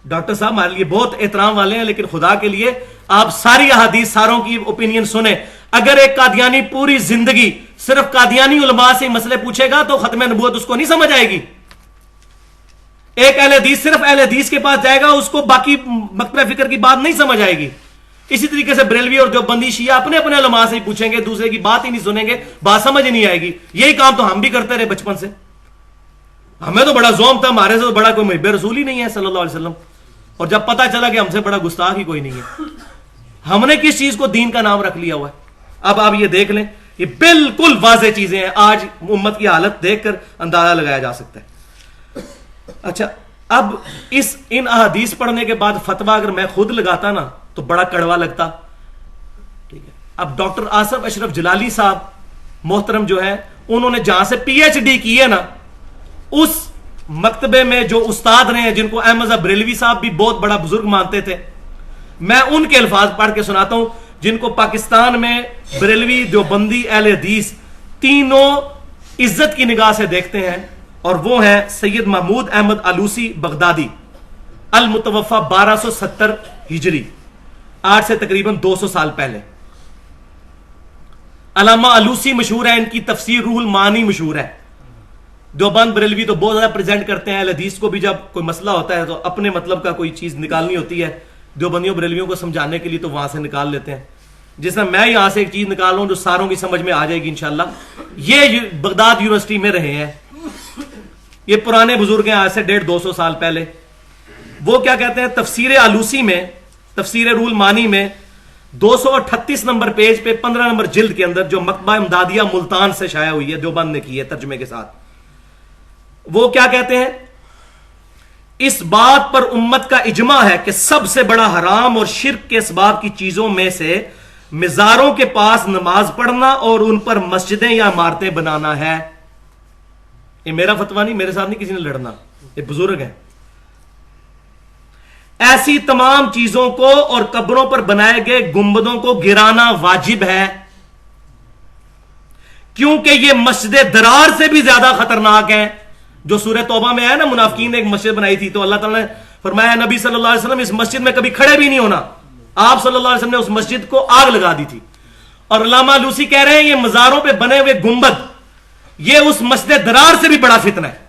Speaker 1: ڈاکٹر صاحب ہمارے لیے بہت احترام والے ہیں, لیکن خدا کے لیے آپ ساری احادیث ساروں کی اوپینین سنیں. اگر ایک قادیانی پوری زندگی صرف قادیانی علماء سے مسئلے پوچھے گا تو ختم نبوت اس کو نہیں سمجھ آئے گی. ایک اہل حدیث صرف اہل حدیث کے پاس جائے گا, اس کو باقی مکتبہ فکر کی بات نہیں سمجھ آئے گی. اسی طریقے سے بریلوی اور دیوبندی شیعہ اپنے علماء سے ہی پوچھیں گے, دوسرے کی بات ہی نہیں سنیں گے, بات سمجھ ہی نہیں آئے گی. یہی کام تو ہم بھی کرتے رہے بچپن سے. ہمیں تو بڑا زوم تھا, ہمارے سے تو بڑا کوئی محب رسول ہی نہیں ہے صلی اللہ علیہ وسلم. اور جب پتا چلا کہ ہم سے بڑا گستاخ ہی کوئی نہیں ہے, ہم نے کس چیز کو دین کا نام رکھ لیا ہوا ہے. اب آپ یہ دیکھ لیں, یہ بالکل واضح چیزیں ہیں. آج امت کی حالت دیکھ کر اندازہ لگایا جا سکتا ہے. اچھا, اب ان احادیث پڑھنے کے بعد فتویٰ اگر میں خود لگاتا نا تو بڑا کڑوا لگتا. ٹھیک ہے, اب ڈاکٹر آصف اشرف جلالی صاحب محترم جو ہے, انہوں نے جہاں سے پی ایچ ڈی کی ہے نا, اس مکتبے میں جو استاد رہے ہیں جن کو احمد بریلوی صاحب بھی بہت بڑا بزرگ مانتے تھے, میں ان کے الفاظ پڑھ کے سناتا ہوں جن کو پاکستان میں بریلوی, دیوبندی, اہل حدیث تینوں عزت کی نگاہ سے دیکھتے ہیں. اور وہ ہیں سید محمود احمد آلوسی بغدادی, المتوفى 1270 ہجری, آج سے تقریباً 200 سال پہلے. علامہ آلوسی مشہور ہے, ان کی تفسیر روح المعانی مشہور ہے. دیوبند بریلوی تو بہت زیادہ پریزنٹ کرتے ہیں. اہل حدیث کو بھی جب کوئی مسئلہ ہوتا ہے تو اپنے مطلب کا کوئی چیز نکالنی ہوتی ہے, دیوبندیوں بریلویوں کو سمجھانے کے لیے تو وہاں سے نکال لیتے ہیں. جس طرح میں یہاں سے ایک چیز نکال لوں جو ساروں کی سمجھ میں آ جائے گی انشاءاللہ. یہ بغداد یونیورسٹی میں رہے ہیں, یہ پرانے بزرگ ہیں, آج سے 150-200 سال پہلے. وہ کیا کہتے ہیں, تفسیر آلوسی میں, تفسیر روح المعانی میں 238 نمبر پیج پہ 15 نمبر جلد کے اندر, جو مکتبہ امدادیہ ملتان سے شائع ہوئی ہے, دیوبند نے کی ہے ترجمے کے ساتھ, وہ کیا کہتے ہیں, اس بات پر امت کا اجماع ہے کہ سب سے بڑا حرام اور شرک کے اسباب کی چیزوں میں سے مزاروں کے پاس نماز پڑھنا اور ان پر مسجدیں یا عمارتیں بنانا ہے. یہ میرا فتویٰ نہیں, میرے ساتھ نہیں کسی نے لڑنا, یہ بزرگ ہیں. ایسی تمام چیزوں کو اور قبروں پر بنائے گئے گنبدوں کو گرانا واجب ہے, کیونکہ یہ مسجد درار سے بھی زیادہ خطرناک ہیں. جو سورہ توبہ میں ہے نا, منافقین نے ایک مسجد بنائی تھی تو اللہ تعالیٰ نے فرمایا نبی صلی اللہ علیہ وسلم اس مسجد میں کبھی کھڑے بھی نہیں ہونا. آپ صلی اللہ علیہ وسلم نے اس مسجد کو آگ لگا دی تھی. اور علامہ آلوسی کہہ رہے ہیں یہ مزاروں پہ بنے ہوئے گنبد یہ اس مسجد درار سے بھی بڑا فتنہ ہے.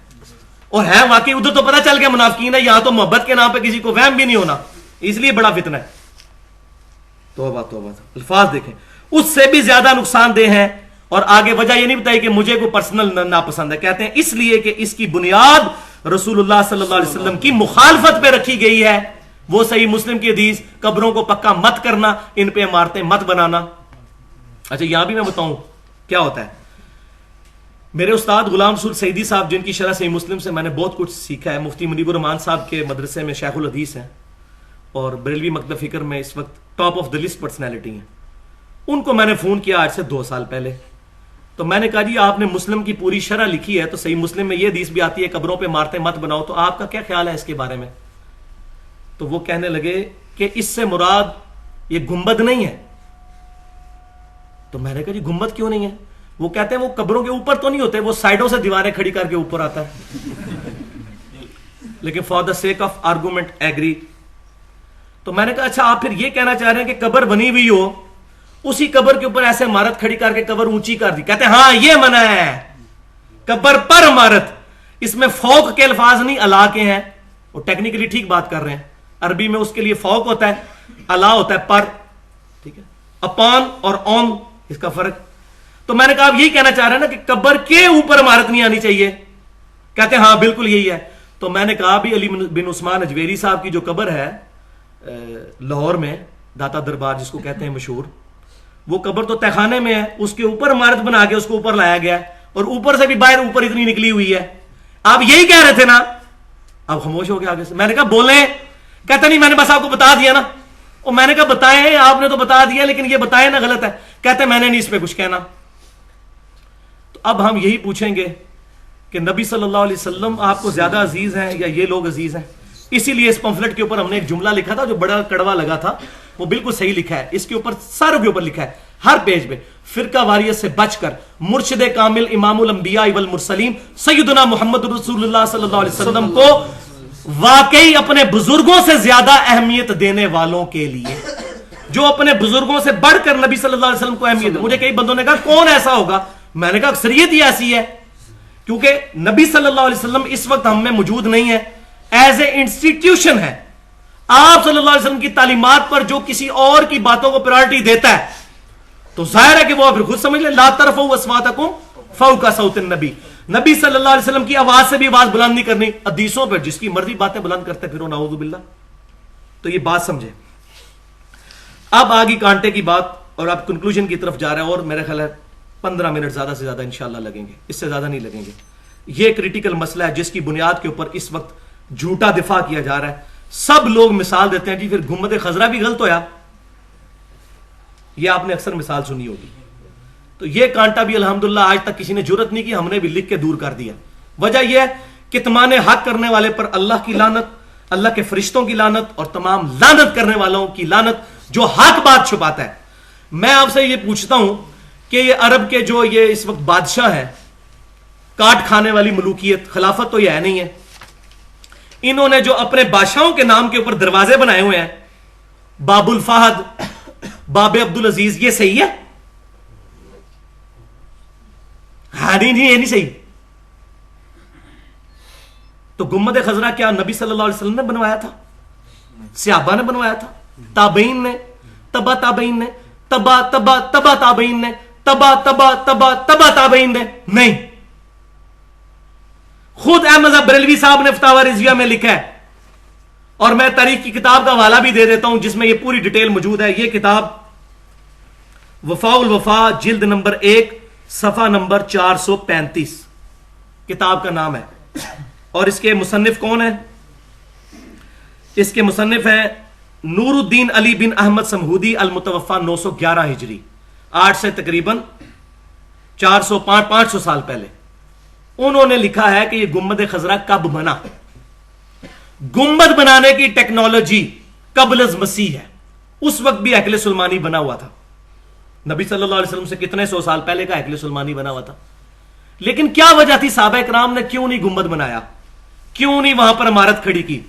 Speaker 1: اور ہے واقعی, ادھر تو پتہ چل گیا منافقین ہے, یہاں تو محبت کے نام پہ کسی کو وہم بھی نہیں ہونا, اس لیے بڑا فتنہ ہے. توبہ توبہ, الفاظ دیکھیں, اس سے بھی زیادہ نقصان دہ ہیں. اور آگے وجہ یہ نہیں بتائی کہ مجھے کوئی پرسنل ناپسند ہے, کہتے ہیں اس لیے کہ اس کی بنیاد رسول اللہ صلی اللہ علیہ وسلم کی مخالفت پہ رکھی گئی ہے. وہ صحیح مسلم کی حدیث, قبروں کو پکا مت کرنا, ان پہ عمارتیں مت بنانا. اچھا, یہاں بھی میں بتاؤں کیا ہوتا ہے. میرے استاد غلام رسول سعیدی صاحب جن کی شرح صحیح مسلم سے میں نے بہت کچھ سیکھا ہے, مفتی منیب الرحمان صاحب کے مدرسے میں شیخ الحدیث ہیں اور بریلوی مکتب فکر میں اس وقت top of the list personality ہیں. ان کو میں نے فون کیا آج سے 2 سال پہلے, تو میں نے کہا جی آپ نے مسلم کی پوری شرح لکھی ہے تو صحیح مسلم میں یہ حدیث بھی آتی ہے قبروں پہ عمارتیں مت بناؤ, تو آپ کا کیا خیال ہے اس کے بارے میں. تو وہ کہنے لگے کہ اس سے مراد یہ گنبد نہیں ہے. تو میں نے کہا جی گنبد کیوں نہیں ہے. وہ کہتے ہیں وہ قبروں کے اوپر تو نہیں ہوتے, وہ سائڈوں سے دیواریں کھڑی کر کے اوپر آتا ہے. لیکن for the sake of argument agree. تو میں نے کہا اچھا آپ پھر یہ کہنا چاہ رہے ہیں کہ قبر بنی ہوئی ہو, اسی قبر کے اوپر ایسے عمارت کھڑی کر کے قبر اونچی کر دی. کہتے ہیں ہاں یہ منع ہے, قبر پر عمارت. اس میں فوق کے الفاظ نہیں, الا کے ہیں. وہ ٹیکنیکلی ٹھیک بات کر رہے ہیں, عربی میں اس کے لیے فوق ہوتا ہے, الا ہوتا ہے پر. ٹھیک ہے, اپان اور اون اس کا فرق. تو میں نے کہا آپ یہی کہنا چاہ رہے ہیں نا کہ قبر کے اوپر عمارت نہیں آنی چاہیے. کہتے ہیں ہاں بالکل یہی ہے. تو میں نے کہا بھی علی بن عثمان اجویری صاحب کی جو قبر ہے لاہور میں, داتا دربار جس کو کہتے ہیں مشہور, وہ قبر تو تہخانے میں ہے, اس کے اوپر عمارت بنا کے اس کو اوپر لایا گیا, اور اوپر سے بھی باہر اوپر اتنی نکلی ہوئی ہے. آپ یہی کہہ رہے تھے نا. آپ خاموش ہو گئے آگے سے. میں نے کہا بولیں. کہتا نہیں میں نے بس آپ کو بتا دیا نا. اور میں نے کہا بتائیں, آپ نے تو بتا دیا لیکن یہ بتائیں نا غلط ہے. کہتے میں نے نہیں اس پہ کچھ کہنا. تو اب ہم یہی پوچھیں گے کہ نبی صلی اللہ علیہ وسلم آپ کو زیادہ عزیز ہیں یا یہ لوگ عزیز ہیں؟ اسی لیے اس پمفلٹ کے اوپر ہم نے ایک جملہ لکھا تھا جو بڑا کڑوا لگا تھا, وہ بالکل صحیح لکھا ہے. اس کے اوپر ساروں کے اوپر لکھا ہے, ہر پیج پہ, فرقہ واریت سے بچ کر مرشد کامل امام الانبیاء والمرسلین سیدنا محمد رسول اللہ صلی اللہ علیہ وسلم کو واقعی اپنے بزرگوں سے زیادہ اہمیت دینے والوں کے لیے, جو اپنے بزرگوں سے بڑھ کر نبی صلی اللہ علیہ وسلم کو اہمیت. مجھے کئی بندوں نے کہا کون ایسا ہوگا؟ میں نے کہا اکثریت ہی ایسی ہے, کیونکہ نبی صلی اللہ علیہ وسلم اس وقت ہم میں موجود نہیں ہے, ایز اے انسٹیٹیوشن ہے. آپ صلی اللہ علیہ وسلم کی تعلیمات پر جو کسی اور کی باتوں کو پرائورٹی دیتا ہے تو ظاہر ہے کہ وہ پھر خود سمجھ لیں, لا ترفعوا اصواتکم فوق صوت النبی. نبی صلی اللہ علیہ وسلم کی آواز سے بھی آواز بلند نہیں کرنی. حدیثوں پر جس کی مرضی باتیں بلند کرتے پھر نعوذ باللہ. تو یہ بات سمجھے. اب آگے کانٹے کی بات, اور اب کنکلوژن کی طرف جا رہا ہے, اور میرے خیال ہے 15 منٹ زیادہ سے زیادہ انشاءاللہ لگیں گے, اس سے زیادہ نہیں لگیں گے. یہ کریٹیکل مسئلہ ہے جس کی بنیاد کے اوپر اس وقت جھوٹا دفاع کیا جا رہا ہے. سب لوگ مثال دیتے ہیں جی پھر گنبد خضرا بھی غلط ہویا, یہ آپ نے اکثر مثال سنی ہوگی. تو یہ کانٹا بھی الحمدللہ آج تک کسی نے جرت نہیں کی, ہم نے بھی لکھ کے دور کر دیا. وجہ یہ ہے کہ کتمان حق کرنے والے پر اللہ کی لعنت, اللہ کے فرشتوں کی لعنت, اور تمام لعنت کرنے والوں کی لعنت جو حق بات چھپاتا ہے. میں آپ سے یہ پوچھتا ہوں کہ یہ عرب کے جو یہ اس وقت بادشاہ ہے, کاٹ کھانے والی ملوکیت, خلافت تو یہ ہے نہیں ہے, انہوں نے جو اپنے بادشاہوں کے نام کے اوپر دروازے بنائے ہوئے ہیں, باب الفہد, باب عبدالعزیز, یہ صحیح ہے؟ ہاں نہیں, یہ نہیں صحیح. تو گنبد خضرا کیا نبی صلی اللہ علیہ وسلم نے بنوایا تھا؟ صحابہ نے بنوایا تھا؟ تابعین نے, تبا تابعین نے, تبا تبا تبا تابعین نے, تبا تبا تبا تبا تابعین نے؟ نہیں. خود احمد بریلوی صاحب نے فتاوی رضویہ میں لکھا ہے, اور میں تاریخ کی کتاب کا حوالہ بھی دے دیتا ہوں جس میں یہ پوری ڈیٹیل موجود ہے. یہ کتاب وفاء الوفا جلد نمبر 1 صفحہ نمبر 435 کتاب کا نام ہے. اور اس کے مصنف کون ہیں؟ اس کے مصنف ہیں نور الدین علی بن احمد سمہودی, المتوفا 911 ہجری, 8 سے تقریباً 500 سال پہلے. انہوں نے لکھا ہے کہ یہ گنبد خضرا کب بنا. گنبد بنانے کی ٹیکنالوجی قبل از مسیح ہے. اس وقت بھی ہیکل سلیمانی بنا ہوا تھا. نبی صلی اللہ علیہ وسلم سے کتنے سو سال پہلے کا ہیکل سلیمانی بنا ہوا تھا. لیکن کیا وجہ تھی صحابہ کرام نے کیوں نہیں گنبد بنایا, کیوں نہیں وہاں پر عمارت کھڑی کی,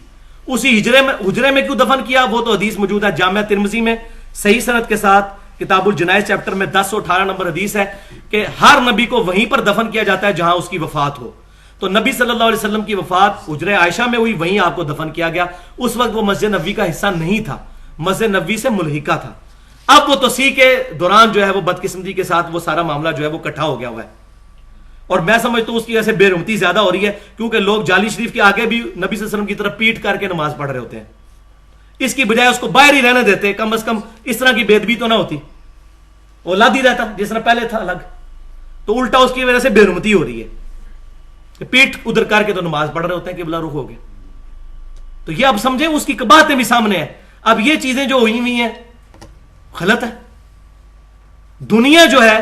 Speaker 1: اسی حجرے میں کیوں دفن کیا؟ وہ تو حدیث موجود ہے جامعہ ترمذی میں صحیح سند کے ساتھ, کتاب الجنائز چیپٹر میں 1018 نمبر حدیث ہے کہ ہر نبی کو وہیں پر دفن کیا جاتا ہے جہاں اس کی وفات ہو. تو نبی صلی اللہ علیہ وسلم کی وفات حجرہ عائشہ میں ہوئی, وہیں آپ کو دفن کیا گیا. اس وقت وہ مسجد نبوی کا حصہ نہیں تھا, مسجد نبوی سے ملحقہ تھا. اب وہ توسیع کے دوران جو ہے وہ بدقسمتی کے ساتھ وہ سارا معاملہ جو ہے وہ اکٹھا ہو گیا ہوا ہے. اور میں سمجھتا ہوں اس کی وجہ سے بے رحمتی زیادہ ہو رہی ہے, کیونکہ لوگ جعلی شریف کے آگے بھی نبی صلی اللہ علیہ وسلم کی طرف پیٹ کر کے نماز پڑھ رہے ہوتے ہیں. اس کی بجائے اس کو باہر ہی رہنے دیتے, کم از کم اس طرح کی بے ادبی تو نہ ہوتی, وہ الگ ہی رہتا جس طرح پہلے تھا الگ. تو الٹا اس کی وجہ سے بے رحمتی ہو رہی ہے کہ پیٹ ادھر کر کے تو نماز پڑھ رہے ہوتے ہیں, قبلہ رخ ہو گئے. تو یہ اب سمجھیں, اس کی باتیں بھی سامنے ہیں. اب یہ چیزیں جو ہوئی ہوئی ہیں غلط ہے. دنیا جو ہے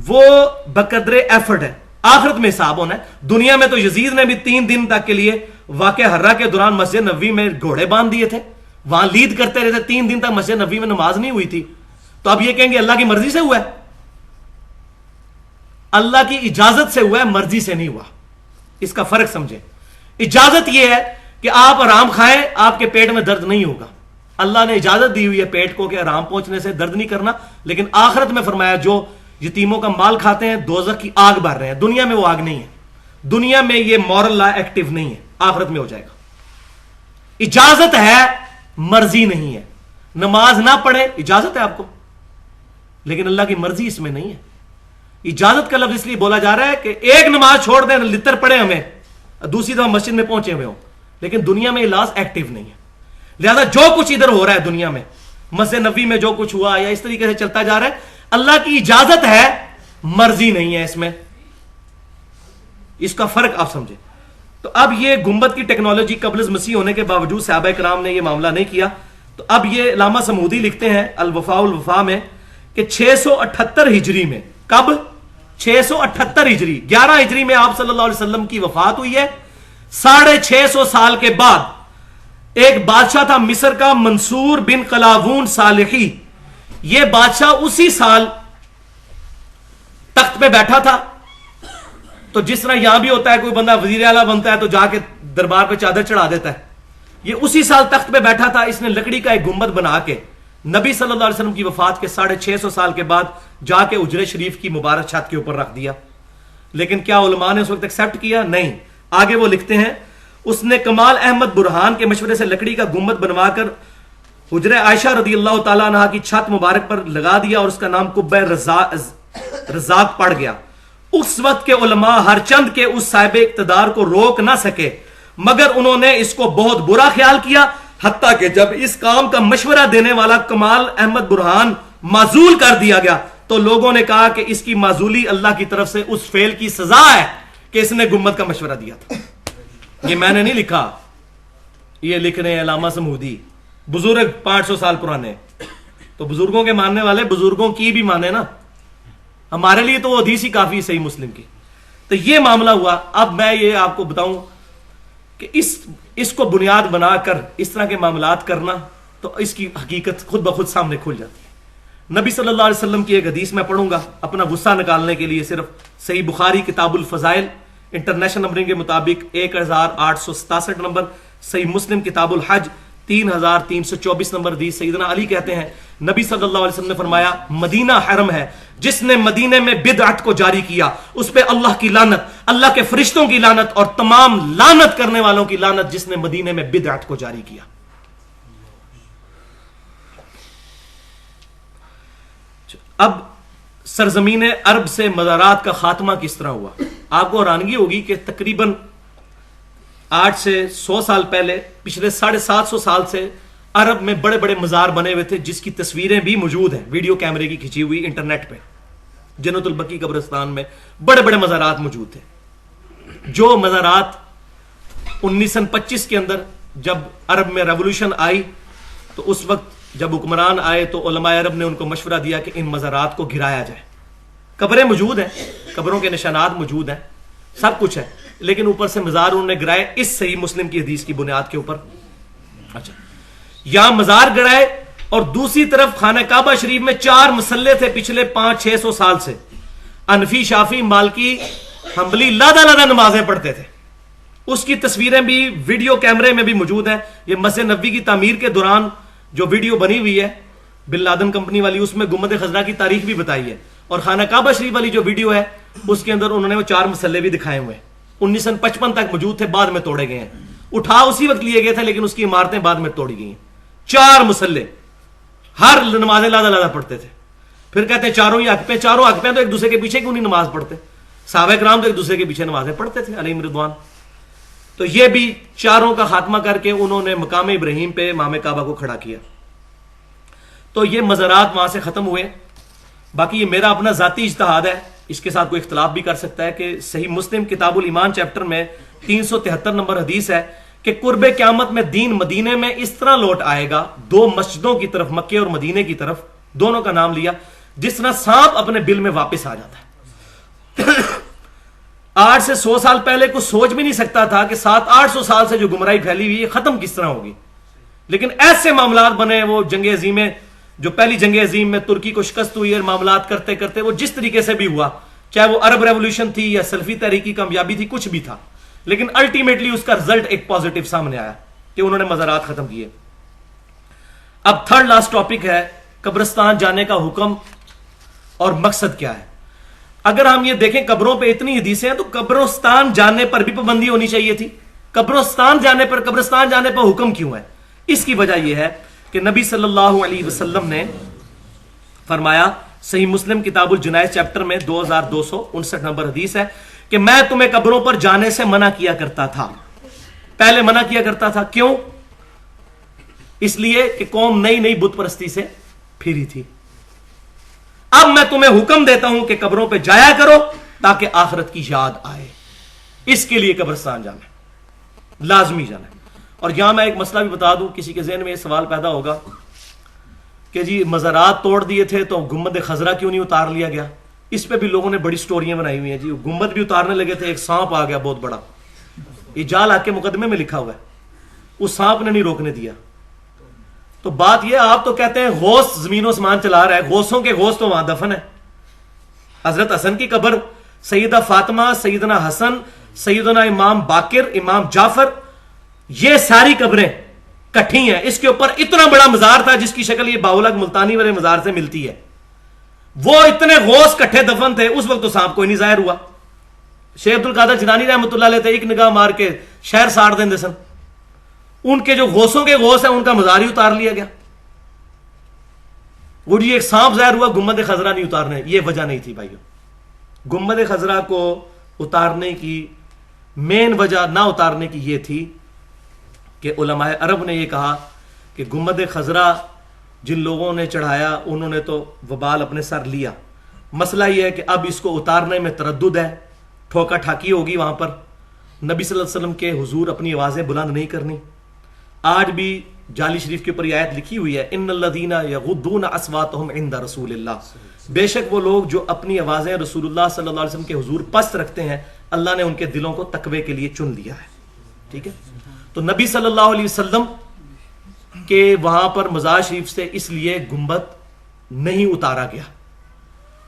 Speaker 1: وہ بقدر ایفرٹ ہے, آخرت میں حساب ہونا ہے. دنیا میں تو یزید نے بھی 3 دن تک کے لیے واقعہ ہرہ کے دوران مسجد نبوی میں گھوڑے باندھ دیے تھے, وہاں لیڈ کرتے رہتے. 3 دن تک مسجد نبوی میں نماز نہیں ہوئی تھی. تو اب یہ کہیں گے اللہ کی مرضی سے ہوا ہے. اللہ کی اجازت سے ہوا ہے, مرضی سے نہیں ہوا. اس کا فرق سمجھیں. اجازت یہ ہے کہ آپ آرام کھائیں, آپ کے پیٹ میں درد نہیں ہوگا. اللہ نے اجازت دی ہوئی ہے پیٹ کو کہ آرام پہنچنے سے درد نہیں کرنا, لیکن آخرت میں فرمایا جو یتیموں کا مال کھاتے ہیں دوزخ کی آگ بھر رہے ہیں. دنیا میں وہ آگ نہیں ہے, دنیا میں یہ مورل لا ایکٹیو نہیں ہے, آخرت میں ہو جائے گا. اجازت ہے, مرضی نہیں ہے. نماز نہ پڑھے اجازت ہے آپ کو, لیکن اللہ کی مرضی اس میں نہیں ہے. اجازت کا لفظ اس لیے بولا جا رہا ہے کہ ایک نماز چھوڑ دیں, لتر پڑے ہمیں, دوسری دفعہ مسجد میں پہنچے ہوئے ہوں, لیکن دنیا میں یہ لاز ایکٹیو نہیں ہے. لہذا جو کچھ ادھر ہو رہا ہے دنیا میں, مسجد نبوی میں جو کچھ ہوا یا اس طریقے سے چلتا جا رہا ہے, اللہ کی اجازت ہے, مرضی نہیں ہے اس میں. اس کا فرق آپ سمجھیں. تو اب یہ گنبد کی ٹیکنالوجی قبل از مسیح ہونے کے باوجود صحابہ کرام نے یہ معاملہ نہیں کیا. تو اب یہ علامہ سمودی لکھتے ہیں الوفاء الوفا میں کہ 678 ہجری میں, کب 678 ہجری, 11 ہجری میں آپ صلی اللہ علیہ وسلم کی وفات ہوئی ہے. 650 سال کے بعد ایک بادشاہ تھا مصر کا, منصور بن قلاوون صالحی. یہ بادشاہ اسی سال تخت پہ بیٹھا تھا. تو جس طرح یہاں بھی ہوتا ہے کوئی بندہ وزیر اعلیٰ بنتا ہے تو جا کے دربار پہ چادر چڑھا دیتا ہے, یہ اسی سال تخت پہ بیٹھا تھا. اس نے لکڑی کا ایک گنبد بنا کے نبی صلی اللہ علیہ وسلم کی وفات کے 650 سال کے بعد جا کے حجرے شریف کی مبارک چھت کے اوپر رکھ دیا. لیکن کیا علماء نے اس وقت ایکسپٹ کیا؟ نہیں. آگے وہ لکھتے ہیں اس نے کمال احمد برہان کے مشورے سے لکڑی کا گنبد بنوا کر حجرہ عائشہ رضی اللہ تعالیٰ عنہ کی چھت مبارک پر لگا دیا اور اس کا نام قبہ رزاق پڑ گیا. اس وقت کے علماء ہر چند کے اس صاحب اقتدار کو روک نہ سکے, مگر انہوں نے اس کو بہت برا خیال کیا, حتیٰ کہ جب اس کام کا مشورہ دینے والا کمال احمد برہان معزول کر دیا گیا تو لوگوں نے کہا کہ اس کی معزولی اللہ کی طرف سے اس فعل کی سزا ہے کہ اس نے گنبد کا مشورہ دیا تھا. یہ میں نے نہیں لکھا, یہ لکھ رہے ہیں علامہ سمودی, بزرگ 500 سال پرانے. تو بزرگوں کے ماننے والے بزرگوں کی بھی مانے نا, ہمارے لیے تو وہ حدیث ہی کافی صحیح مسلم کی. تو یہ معاملہ ہوا. اب میں یہ آپ کو بتاؤں کہ اس کو بنیاد بنا کر اس طرح کے معاملات کرنا, تو اس کی حقیقت خود بخود سامنے کھل جاتی ہے. نبی صلی اللہ علیہ وسلم کی ایک حدیث میں پڑھوں گا اپنا غصہ نکالنے کے لیے, صرف صحیح بخاری کتاب الفضائل انٹرنیشنل نمبرنگ کے مطابق 1867 نمبر, صحیح مسلم کتاب الحج 3324 نمبر حدیث. سیدنا علی کہتے ہیں نبی صلی اللہ علیہ وسلم نے فرمایا مدینہ حرم ہے, جس نے مدینے میں بدعت کو جاری کیا اس پہ اللہ کی لعنت, اللہ کے فرشتوں کی لعنت اور تمام لعنت کرنے والوں کی لعنت جس نے مدینے میں بدعت کو جاری کیا. اب سرزمین عرب سے مزارات کا خاتمہ کس طرح ہوا؟ آپ کو حیرانگی ہوگی کہ تقریباً 8 سے 100 سال پہلے, پچھلے 750 سال سے عرب میں بڑے بڑے مزار بنے ہوئے تھے, جس کی تصویریں بھی موجود ہیں ویڈیو کیمرے کی کھینچی ہوئی انٹرنیٹ پہ. جنت البقیع قبرستان میں بڑے بڑے مزارات موجود تھے. جو مزارات 1925 کے اندر جب عرب میں ریولوشن آئی تو اس وقت جب حکمران آئے تو علماء عرب نے ان کو مشورہ دیا کہ ان مزارات کو گرایا جائے. قبریں موجود ہیں, قبروں کے نشانات موجود ہیں, سب کچھ ہے, لیکن اوپر سے مزار انہوں نے گرائے اس صحیح مسلم کی حدیث کی بنیاد کے اوپر. اچھا, یہاں مزار گرائے اور دوسری طرف خانہ کعبہ شریف میں 4 مسلے تھے پچھلے 500-600 سال سے. انفی, شافی, مالکی, حنبلی لادہ نمازیں پڑھتے تھے. اس کی تصویریں بھی ویڈیو کیمرے میں بھی موجود ہیں. یہ مسجد نبوی کی تعمیر کے دوران جو ویڈیو بنی ہوئی ہے بن لادن کمپنی والی, اس میں گنبد خضرا کی تاریخ بھی بتائی ہے. اور خانہ کعبہ شریف والی جو ویڈیو ہے اس کے اندر انہوں نے وہ 4 مسلے بھی دکھائے ہوئے ہیں. 1955 تک موجود تھے, بعد میں توڑے گئے ہیں. اٹھا اسی وقت لیے گئے تھے لیکن اس کی عمارتیں بعد میں توڑی گئی ہیں. 4 مسلے, ہر نمازیں لادہ پڑھتے تھے. پھر کہتے ہیں چاروں ہی حق پہ, چاروں حق پہ تو ایک دوسرے کے پیچھے کیوں نہیں نماز پڑھتے؟ صحابہ کرام تو ایک دوسرے کے پیچھے نمازیں پڑھتے تھے علیہم رضوان. تو یہ بھی چاروں کا خاتمہ کر کے انہوں نے مقام ابراہیم پہ امام کعبہ کو کھڑا کیا. تو یہ مزارات وہاں سے ختم ہوئے. باقی یہ میرا اپنا ذاتی اجتہاد ہے, اس کے ساتھ کوئی اختلاف بھی کر سکتا ہے, کہ صحیح مسلم کتاب الایمان چیپٹر میں 373 نمبر حدیث ہے کہ قرب قیامت میں دین مدینے میں اس طرح لوٹ آئے گا, 2 مسجدوں کی طرف, مکے اور مدینے کی طرف, دونوں کا نام لیا, جس طرح سانپ اپنے بل میں واپس آ جاتا ہے. 8 سے 100 سال پہلے کو سوچ بھی نہیں سکتا تھا کہ 700-800 سال سے جو گمراہی پھیلی ہوئی ہے ختم کس طرح ہوگی. لیکن ایسے معاملات بنے, وہ جنگ عظیمیں, جو پہلی جنگ عظیم میں ترکی کو شکست ہوئی اور معاملات کرتے کرتے وہ جس طریقے سے بھی ہوا, چاہے وہ عرب ریولوشن تھی یا سلفی تحریک کی کامیابی تھی, کچھ بھی تھا, لیکن الٹیمیٹلی اس کا رزلٹ ایک پازیٹو سامنے آیا کہ انہوں نے مزارات ختم کیے. اب تھرڈ لاسٹ ٹاپک ہے قبرستان جانے کا حکم اور مقصد کیا ہے. اگر ہم یہ دیکھیں قبروں پہ اتنی حدیثیں ہیں تو قبرستان جانے پر بھی پابندی ہونی چاہیے تھی. قبرستان جانے پر حکم کیوں ہے؟ اس کی وجہ یہ ہے کہ نبی صلی اللہ علیہ وسلم نے فرمایا، صحیح مسلم کتاب الجنائز چیپٹر میں 2259 نمبر حدیث ہے کہ میں تمہیں قبروں پر جانے سے منع کیا کرتا تھا. پہلے منع کیا کرتا تھا، کیوں؟ اس لیے کہ قوم نئی نئی بت پرستی سے پھری تھی. اب میں تمہیں حکم دیتا ہوں کہ قبروں پہ جایا کرو تاکہ آخرت کی یاد آئے. اس کے لیے قبرستان جانا ہے، لازمی جانا ہے. اور یہاں میں ایک مسئلہ بھی بتا دوں، کسی کے ذہن میں یہ سوال پیدا ہوگا کہ جی مزارات توڑ دیے تھے تو گنبد خضرا کیوں نہیں اتار لیا گیا؟ اس پہ بھی لوگوں نے بڑی سٹوریاں بنائی ہوئی ہیں. جی گنبد بھی اتارنے لگے تھے، ایک سانپ آ گیا بہت بڑا، یہ جال آ کے مقدمے میں لکھا ہوا ہے، اس سانپ نے نہیں روکنے دیا. تو بات یہ، آپ تو کہتے ہیں غوث زمین و اسمان چلا رہا ہے، غوثوں کے غوث تو وہاں دفن ہے. حضرت حسن کی قبر، سیدہ فاطمہ، سیدنا حسن، سیدنا امام باقر، امام جعفر، یہ ساری قبریں کٹھی ہیں. اس کے اوپر اتنا بڑا مزار تھا جس کی شکل یہ باولک ملتانی والے مزار سے ملتی ہے. وہ اتنے غوث کٹھے دفن تھے، اس وقت تو سانپ کوئی نہیں ظاہر ہوا. شیخ عبد القادر جیلانی رحمۃ اللہ علیہ تھے، ایک نگاہ مار کے شہر ساڑ دیں سن. ان کے جو غوثوں کے غوث ہیں ان کا مزار ہی اتار لیا گیا. وہ جی ایک سانپ ظاہر ہوا، گنبد خضرا نہیں اتارنے، یہ وجہ نہیں تھی بھائیو. گنبد خضرا کو اتارنے کی مین وجہ نہ اتارنے کی یہ تھی کہ علماء عرب نے یہ کہا کہ گنبد خضرا جن لوگوں نے چڑھایا انہوں نے تو وبال اپنے سر لیا. مسئلہ یہ ہے کہ اب اس کو اتارنے میں تردد ہے، ٹھوکا ٹھاکی ہوگی وہاں پر. نبی صلی اللہ علیہ وسلم کے حضور اپنی آوازیں بلند نہیں کرنی. آج بھی جالی شریف کے اوپر یہ آیت لکھی ہوئی ہے، ان الذین یغضون اصواتهم عند رسول اللہ، بے شک وہ لوگ جو اپنی آوازیں رسول اللہ صلی اللہ علیہ وسلم کے حضور پست رکھتے ہیں، اللہ نے ان کے دلوں کو تقوی کے لیے چن لیا ہے. ٹھیک ہے، تو نبی صلی اللہ علیہ وسلم کے وہاں پر مزار شریف سے اس لیے گنبد نہیں اتارا گیا.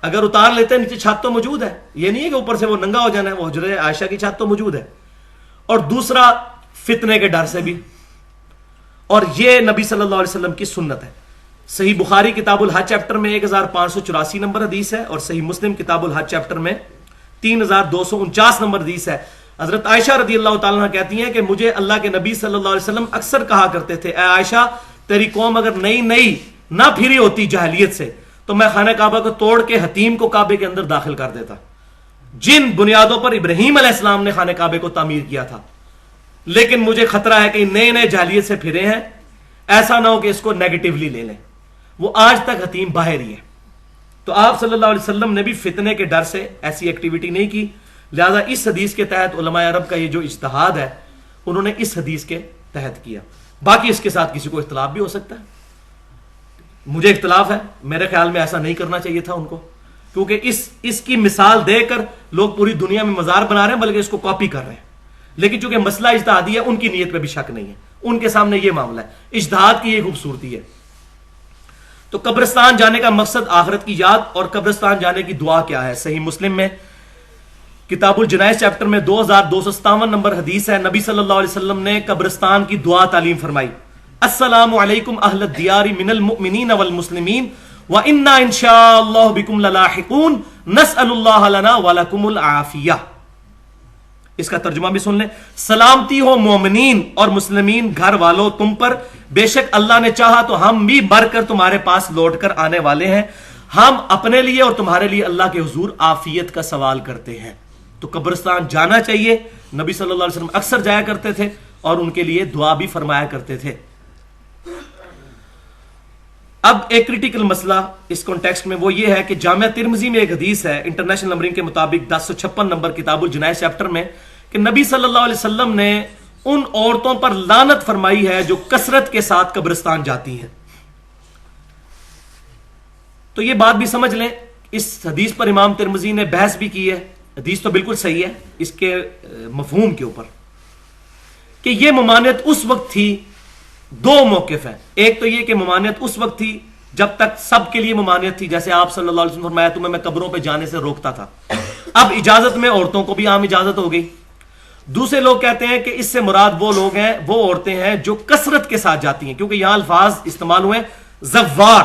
Speaker 1: اگر اتار لیتے نیچے چھت تو موجود ہے، یہ نہیں ہے کہ اوپر سے وہ ننگا ہو جانا ہے، وہ حجرہ عائشہ کی چھت تو موجود ہے. اور دوسرا فتنے کے ڈر سے بھی، اور یہ نبی صلی اللہ علیہ وسلم کی سنت ہے. صحیح بخاری کتاب الحج چیپٹر میں 1584 نمبر حدیث ہے، اور صحیح مسلم کتاب الحج چیپٹر میں 3249 نمبر حدیث ہے. حضرت عائشہ رضی اللہ تعالیٰ عنہ کہتی ہیں کہ مجھے اللہ کے نبی صلی اللہ علیہ وسلم اکثر کہا کرتے تھے، اے عائشہ تیری قوم اگر نئی نئی نہ پھری ہوتی جاہلیت سے تو میں خانہ کعبہ کو توڑ کے حتیم کو کعبے کے اندر داخل کر دیتا، جن بنیادوں پر ابراہیم علیہ السلام نے خانہ کعبے کو تعمیر کیا تھا. لیکن مجھے خطرہ ہے کہ نئے نئے جاہلیت سے پھرے ہیں، ایسا نہ ہو کہ اس کو نیگیٹیولی لے لیں. وہ آج تک حتیم باہر ہی ہے. تو آپ صلی اللہ علیہ وسلم نے بھی فتنے کے ڈر سے ایسی ایکٹیویٹی نہیں کی. لہذا اس حدیث کے تحت علماء عرب کا یہ جو اجتہاد ہے انہوں نے اس حدیث کے تحت کیا. باقی اس کے ساتھ کسی کو اختلاف بھی ہو سکتا ہے، مجھے اختلاف ہے، میرے خیال میں ایسا نہیں کرنا چاہیے تھا ان کو، کیونکہ اس کی مثال دے کر لوگ پوری دنیا میں مزار بنا رہے ہیں بلکہ اس کو کاپی کر رہے ہیں. لیکن چونکہ مسئلہ اجتہادی ہے، ان کی نیت پہ بھی شک نہیں ہے، ان کے سامنے یہ معاملہ ہے، اجتہاد کی یہ خوبصورتی ہے. تو قبرستان جانے کا مقصد آخرت کی یاد، اور قبرستان جانے کی دعا کیا ہے؟ صحیح مسلم میں کتاب الجنائز چیپٹر میں 2257 نمبر حدیث ہے. نبی صلی اللہ علیہ وسلم نے قبرستان کی دعا تعلیم فرمائی، السلام علیکم اہل الدیار من المؤمنین والمسلمین وَإِنَّا إِن شَاءَ اللَّهُ بِكُمْ لَلَاحِقُونَ نَسْأَلُ اللَّهَ لَنَا وَلَكُمُ الْعَافِيَةَ. اس کا ترجمہ بھی سن لیں، سلامتی ہو مومنین اور مسلمین گھر والوں تم پر، بے شک اللہ نے چاہا تو ہم بھی مر کر تمہارے پاس لوٹ کر آنے والے ہیں. ہم اپنے لیے اور تمہارے لیے اللہ کے حضور عافیت کا سوال کرتے ہیں. تو قبرستان جانا چاہیے، نبی صلی اللہ علیہ وسلم اکثر جایا کرتے تھے اور ان کے لیے دعا بھی فرمایا کرتے تھے. اب ایک کریٹیکل مسئلہ اس کانٹیکسٹ میں وہ یہ ہے کہ جامعہ ترمذی میں ایک حدیث ہے انٹرنیشنل نمبرنگ کے مطابق 1056 نمبر کتاب الجنائز چیپٹر میں کہ نبی صلی اللہ علیہ وسلم نے ان عورتوں پر لعنت فرمائی ہے جو کثرت کے ساتھ قبرستان جاتی ہیں. تو یہ بات بھی سمجھ لیں، اس حدیث پر امام ترمذی نے بحث بھی کی ہے. حدیث تو بالکل صحیح ہے اس کے مفہوم کے اوپر، کہ یہ ممانعت اس وقت تھی. دو موقف ہیں، ایک تو یہ کہ ممانعت اس وقت تھی جب تک سب کے لیے ممانعت تھی، جیسے آپ صلی اللہ علیہ وسلم فرمایا تمہیں میں قبروں پہ جانے سے روکتا تھا. اب اجازت میں عورتوں کو بھی عام اجازت ہو گئی. دوسرے لوگ کہتے ہیں کہ اس سے مراد وہ لوگ ہیں، وہ عورتیں ہیں جو کثرت کے ساتھ جاتی ہیں، کیونکہ یہاں الفاظ استعمال ہوئے زوار،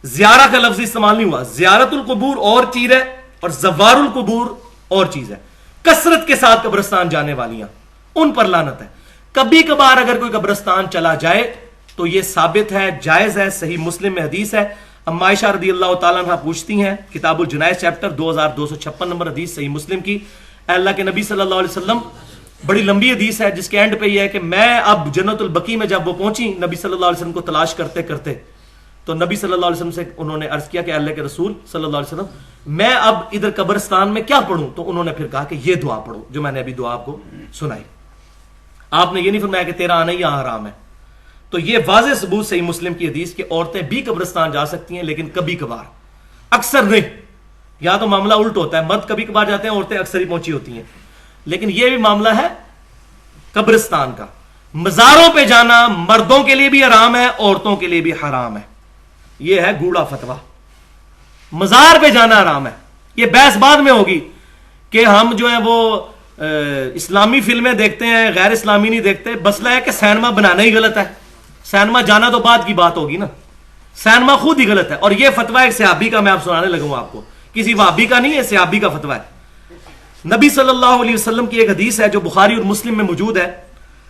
Speaker 1: زیارہ کا لفظ استعمال نہیں ہوا. زیارت القبور اور چیز ہے اور زوار القبور اور چیز ہے. کثرت کے ساتھ قبرستان جانے والیاں، ان پر لعنت ہے. کبھی کبھار اگر کوئی قبرستان چلا جائے تو یہ ثابت ہے، جائز ہے، صحیح مسلم میں حدیث ہے. اما عائشہ رضی اللہ تعالیٰ عنہ پوچھتی ہیں، کتاب الجنائز چیپٹر 2256 نمبر حدیث صحیح مسلم کی، اے اللہ کے نبی صلی اللہ علیہ وسلم، بڑی لمبی حدیث ہے جس کے اینڈ پہ یہ ہے کہ میں اب جنت البقیع میں جب وہ پہنچی نبی صلی اللہ علیہ وسلم کو تلاش کرتے کرتے، تو نبی صلی اللہ علیہ وسلم سے انہوں نے عرض کیا کہ اللہ کے رسول صلی اللہ علیہ وسلم میں اب ادھر قبرستان میں کیا پڑھوں؟ تو انہوں نے پھر کہا کہ یہ دعا پڑھو جو میں نے ابھی دعا آپ کو سنائی. آپ نے یہ نہیں فرمایا کہ تیرا آنا ہی یہاں حرام ہے. تو یہ واضح ثبوت صحیح مسلم کی حدیث کہ عورتیں بھی قبرستان جا سکتی ہیں، لیکن کبھی کبھار، اکثر نہیں. یہاں تو معاملہ الٹ ہوتا ہے، مرد کبھی کبھار جاتے ہیں، عورتیں اکثر ہی پہنچی ہوتی ہیں. لیکن یہ بھی معاملہ ہے قبرستان کا. مزاروں پہ جانا مردوں کے لیے بھی حرام ہے، عورتوں کے لیے بھی حرام ہے. یہ ہے گوڑا فتوا. مزار پہ جانا حرام ہے. یہ بحث بعد میں ہوگی کہ ہم جو ہیں وہ اسلامی فلمیں دیکھتے ہیں، غیر اسلامی نہیں دیکھتے. مسئلہ ہے کہ سینما بنانا ہی غلط ہے، سینما جانا تو بعد کی بات ہوگی نا. سینما خود ہی غلط ہے. اور یہ فتوا ایک صحابی کا میں آپ سنانے لگا ہوں آپ کو، کسی وہابی کا نہیں ہے، صحابی کا فتوا ہے. نبی صلی اللہ علیہ وسلم کی ایک حدیث ہے جو بخاری اور مسلم میں موجود ہے،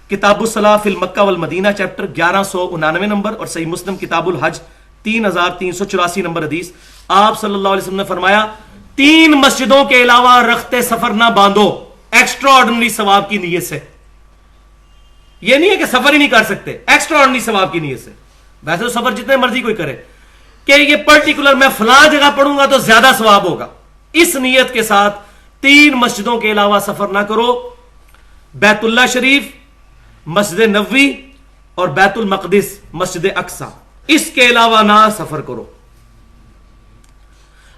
Speaker 1: کتاب الصلاۃ فی المکہ والمدینہ چیپٹر 1199 نمبر، اور صحیح مسلم کتاب الحج 3384 نمبر حدیث. آپ صلی اللہ علیہ وسلم نے فرمایا 3 مسجدوں کے علاوہ رخت سفر نہ باندھو ایکسٹرا آرڈنری ثواب کی نیت سے. یہ نہیں ہے کہ سفر ہی نہیں کر سکتے، ایکسٹرا آرڈنری ثواب کی نیت سے. ویسے تو سفر جتنے مرضی کوئی کرے کہ یہ پرٹیکولر میں فلاں جگہ پڑھوں گا تو زیادہ ثواب ہوگا، اس نیت کے ساتھ 3 مسجدوں کے علاوہ سفر نہ کرو. بیت اللہ شریف، مسجد نبوی اور بیت المقدس مسجد اقصی، اس کے علاوہ نہ سفر کرو.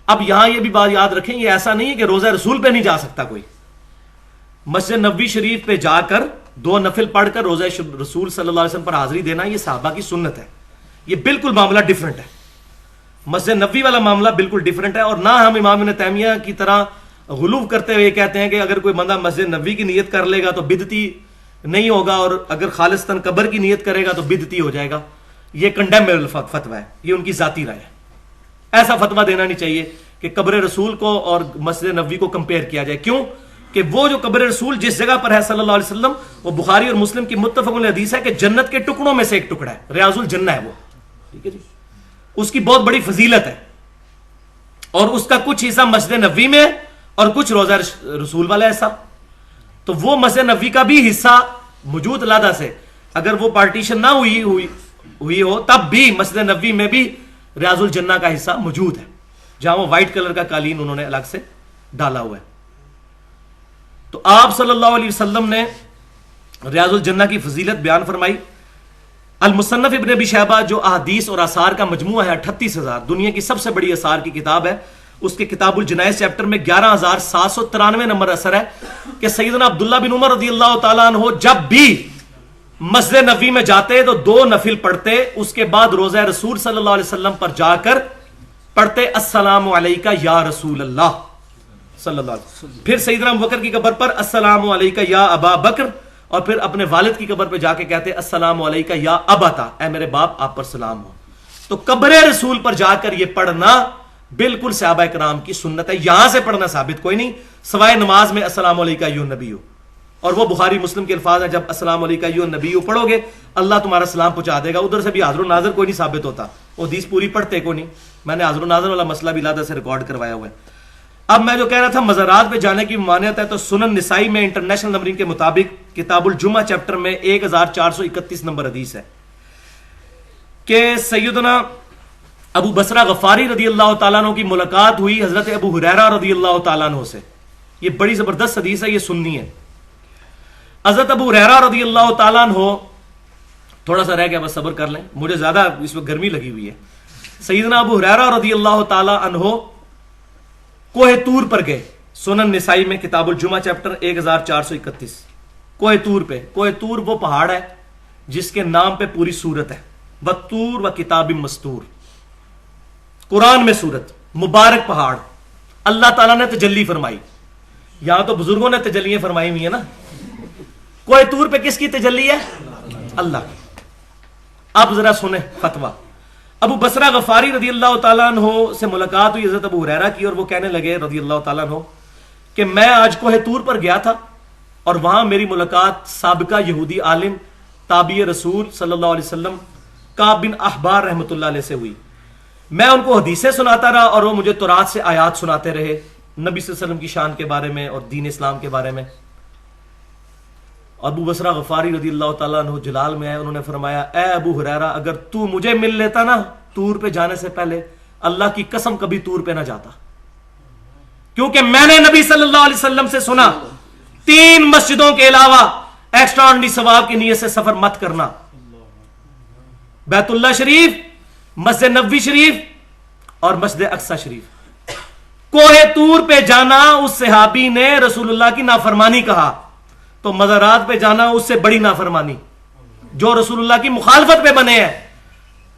Speaker 1: اب یہاں یہ بھی بات یاد رکھیں، یہ ایسا نہیں ہے کہ روزہ رسول پہ نہیں جا سکتا کوئی. مسجد نبوی شریف پہ جا کر 2 نفل پڑھ کر روزہ رسول صلی اللہ علیہ وسلم پر حاضری دینا یہ صحابہ کی سنت ہے. یہ بالکل معاملہ ڈیفرنٹ ہے. مسجد نبوی والا معاملہ بالکل ڈیفرنٹ ہے. اور نہ ہم امام ابن تیمیہ کی طرح غلو کرتے ہوئے کہتے ہیں کہ اگر کوئی بندہ مسجد نبوی کی نیت کر لے گا تو بدعتی نہیں ہوگا، اور اگر خالصتاً قبر کی نیت کرے گا تو بدعتی ہو جائے گا. یہ کنڈیمیبل فتویٰ ہے، یہ ان کی ذاتی رائے ہے. ایسا فتویٰ دینا نہیں چاہیے کہ قبر رسول کو اور مسجد نبوی کو کمپیئر کیا جائے. کیوں کہ وہ جو قبر رسول جس جگہ پر ہے صلی اللہ علیہ وسلم، وہ بخاری اور مسلم کی متفق علیہ حدیث ہے کہ جنت کے ٹکڑوں میں سے ایک ٹکڑا ہے، ریاض الجنہ ہے وہ. ٹھیک ہے جی، اس کی بہت بڑی فضیلت ہے، اور اس کا کچھ حصہ مسجد نبوی میں اور کچھ روزہ رسول والا حصہ. تو وہ مسجد نبوی کا بھی حصہ موجود علیحدہ سے، اگر وہ پارٹیشن نہ ہوئی ہو تب بھی مسجد نبوی میں بھی ریاض الجنہ کا حصہ موجود ہے، جہاں وہ وائٹ کلر کا قالین انہوں نے الگ سے ڈالا ہوا ہے. تو آپ صلی اللہ علیہ وسلم نے ریاض الجنہ کی فضیلت بیان فرمائی. المصنف ابن ابی شیبہ جو احادیث اور آثار کا مجموعہ ہے 38,000، دنیا کی سب سے بڑی آثار کی کتاب ہے، اس کے کتاب الجنائز چیپٹر میں 11,793 نمبر اثر ہے کہ سیدنا عبداللہ بن عمر رضی اللہ تعالیٰ عنہ جب بھی مسجد نبوی میں جاتے تو 2 نفل پڑھتے، اس کے بعد روزہ رسول صلی اللہ علیہ وسلم پر جا کر پڑھتے السلام علیکہ یا رسول اللہ صلی اللہ علیہ وسلم. پھر سیدنا ابوبکر کی قبر پر السلام علیکہ یا ابا بکر، اور پھر اپنے والد کی قبر پہ جا کے کہتے السلام علیکہ یا ابتا، اے میرے باپ آپ پر سلام ہو. تو قبر رسول پر جا کر یہ پڑھنا بالکل صحابہ کرام کی سنت ہے. یہاں سے پڑھنا ثابت کوئی نہیں سوائے نماز میں السلام علیکہ ایھا النبی، اور وہ بخاری مسلم کے الفاظ ہیں، جب السلام علیکہ ایھا النبی پڑھو گے اللہ تمہارا سلام پہنچا دے گا. ادھر سے بھی حاضر و ناظر کوئی نہیں ثابت ہوتا، وہ حدیث پوری پڑھتے کو نہیں. میں نے حاضر و ناظر والا مسئلہ بھی علیحدہ سے ریکارڈ کروایا ہوا ہے. اب میں جو کہہ رہا تھا مزارات پہ جانے کی ممانعت ہے، تو سنن نسائی میں انٹرنیشنل نمبرنگ کے مطابق کتاب الجمعہ چیپٹر میں 1431 نمبر حدیث ہے کہ سیدنا ابو بصرہ غفاری رضی اللہ تعالیٰ عنہ کی ملاقات ہوئی حضرت ابو ہریرہ رضی اللہ تعالیٰ عنہ سے. یہ بڑی زبردست حدیث ہے، یہ سننی ہے. حضرت ابو ہریرہ رضی اللہ تعالیٰ عنہ، تھوڑا سا رہ گیا بس صبر کر لیں، مجھے زیادہ اس وقت گرمی لگی ہوئی ہے. سیدنا ابو ہریرہ رضی اللہ تعالیٰ عنہ کوہ طور پر گئے. سنن نسائی میں کتاب الجمعہ چیپٹر 1431. کوہ طور پہ، کوہ طور وہ پہاڑ ہے جس کے نام پہ پوری سورت ہے، وَالطُّورِ وَكِتَابٍ مَّسْطُورٍ. قرآن میں سورت، مبارک پہاڑ، اللہ تعالیٰ نے تجلی فرمائی. یہاں تو بزرگوں نے تجلیاں فرمائی ہوئی ہیں نا، کوہ طور پہ کس کی تجلی ہے؟ اللہ کی۔ اب ذرا سنیں فتویٰ۔ ابو بصرہ غفاری رضی اللہ تعالیٰ عنہ سے ملاقات ہوئی حضرت ابو ہریرہ کی، اور وہ کہنے لگے رضی اللہ تعالیٰ عنہ کہ میں آج کوہ طور پر گیا تھا اور وہاں میری ملاقات سابقہ یہودی عالم تابعی رسول صلی اللہ علیہ وسلم کعب بن احبار رحمۃ اللہ علیہ سے ہوئی۔ میں ان کو حدیثیں سناتا رہا اور وہ مجھے تورات سے آیات سناتے رہے نبی صلی اللہ علیہ وسلم کی شان کے بارے میں اور دین اسلام کے بارے میں۔ ابو بصرہ غفاری رضی اللہ تعالیٰ عنہ جلال میں آئے، انہوں نے فرمایا اے ابو ہریرہ اگر تو مجھے مل لیتا نا طور پہ جانے سے پہلے، اللہ کی قسم کبھی طور پہ نہ جاتا، کیونکہ میں نے نبی صلی اللہ علیہ وسلم سے سنا 3 مسجدوں کے علاوہ ایکسٹرا ثواب کی نیت سے سفر مت کرنا، بیت اللہ شریف، مسجد نبوی شریف اور مسجد اقصی شریف۔ کوہ طور پہ جانا اس صحابی نے رسول اللہ کی نافرمانی کہا، تو مزارات پہ جانا اس سے بڑی نافرمانی جو رسول اللہ کی مخالفت پہ بنے ہیں۔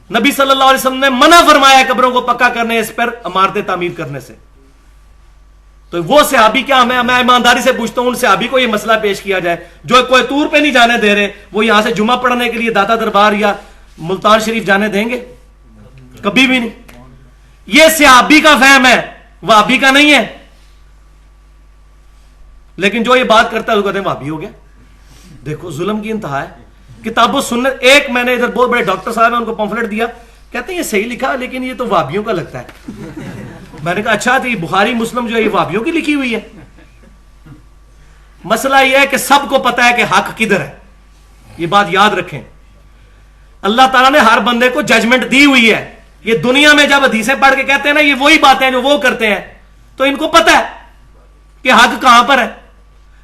Speaker 1: نبی صلی اللہ علیہ وسلم نے منع فرمایا قبروں کو پکا کرنے، اس پر عمارتیں تعمیر کرنے سے۔ تو وہ صحابی کیا، میں ایمانداری سے پوچھتا ہوں ان صحابی کو یہ مسئلہ پیش کیا جائے جو کوئی طور پہ نہیں جانے دے رہے، وہ یہاں سے جمعہ پڑھنے کے لیے داتا دربار یا ملتان شریف جانے دیں گے؟ کبھی بھی نہیں۔ یہ صحابی کا فہم ہے، وہابی کا نہیں ہے۔ لیکن جو یہ بات کرتا ہے وہ کہتے ہیں وہابی ہو گیا۔ دیکھو ظلم کی انتہا ہے۔ کتاب و سنت، ایک میں نے ادھر بہت بڑے ڈاکٹر صاحب ہیں ان کو پمفلٹ دیا، کہتے ہیں یہ صحیح لکھا لیکن یہ تو وہابیوں کا لگتا ہے۔ میں نے کہا اچھا تو یہ بخاری مسلم جو ہے یہ وہابیوں کی لکھی ہوئی ہے؟ مسئلہ یہ ہے کہ سب کو پتا ہے کہ حق کدھر ہے، یہ بات یاد رکھیں۔ اللہ تعالیٰ نے ہر بندے کو ججمنٹ دی ہوئی ہے۔ یہ دنیا میں جب حدیثیں پڑھ کے کہتے ہیں نا یہ وہی باتیں جو وہ کرتے ہیں، تو ان کو پتا ہے کہ حق کہاں پر ہے۔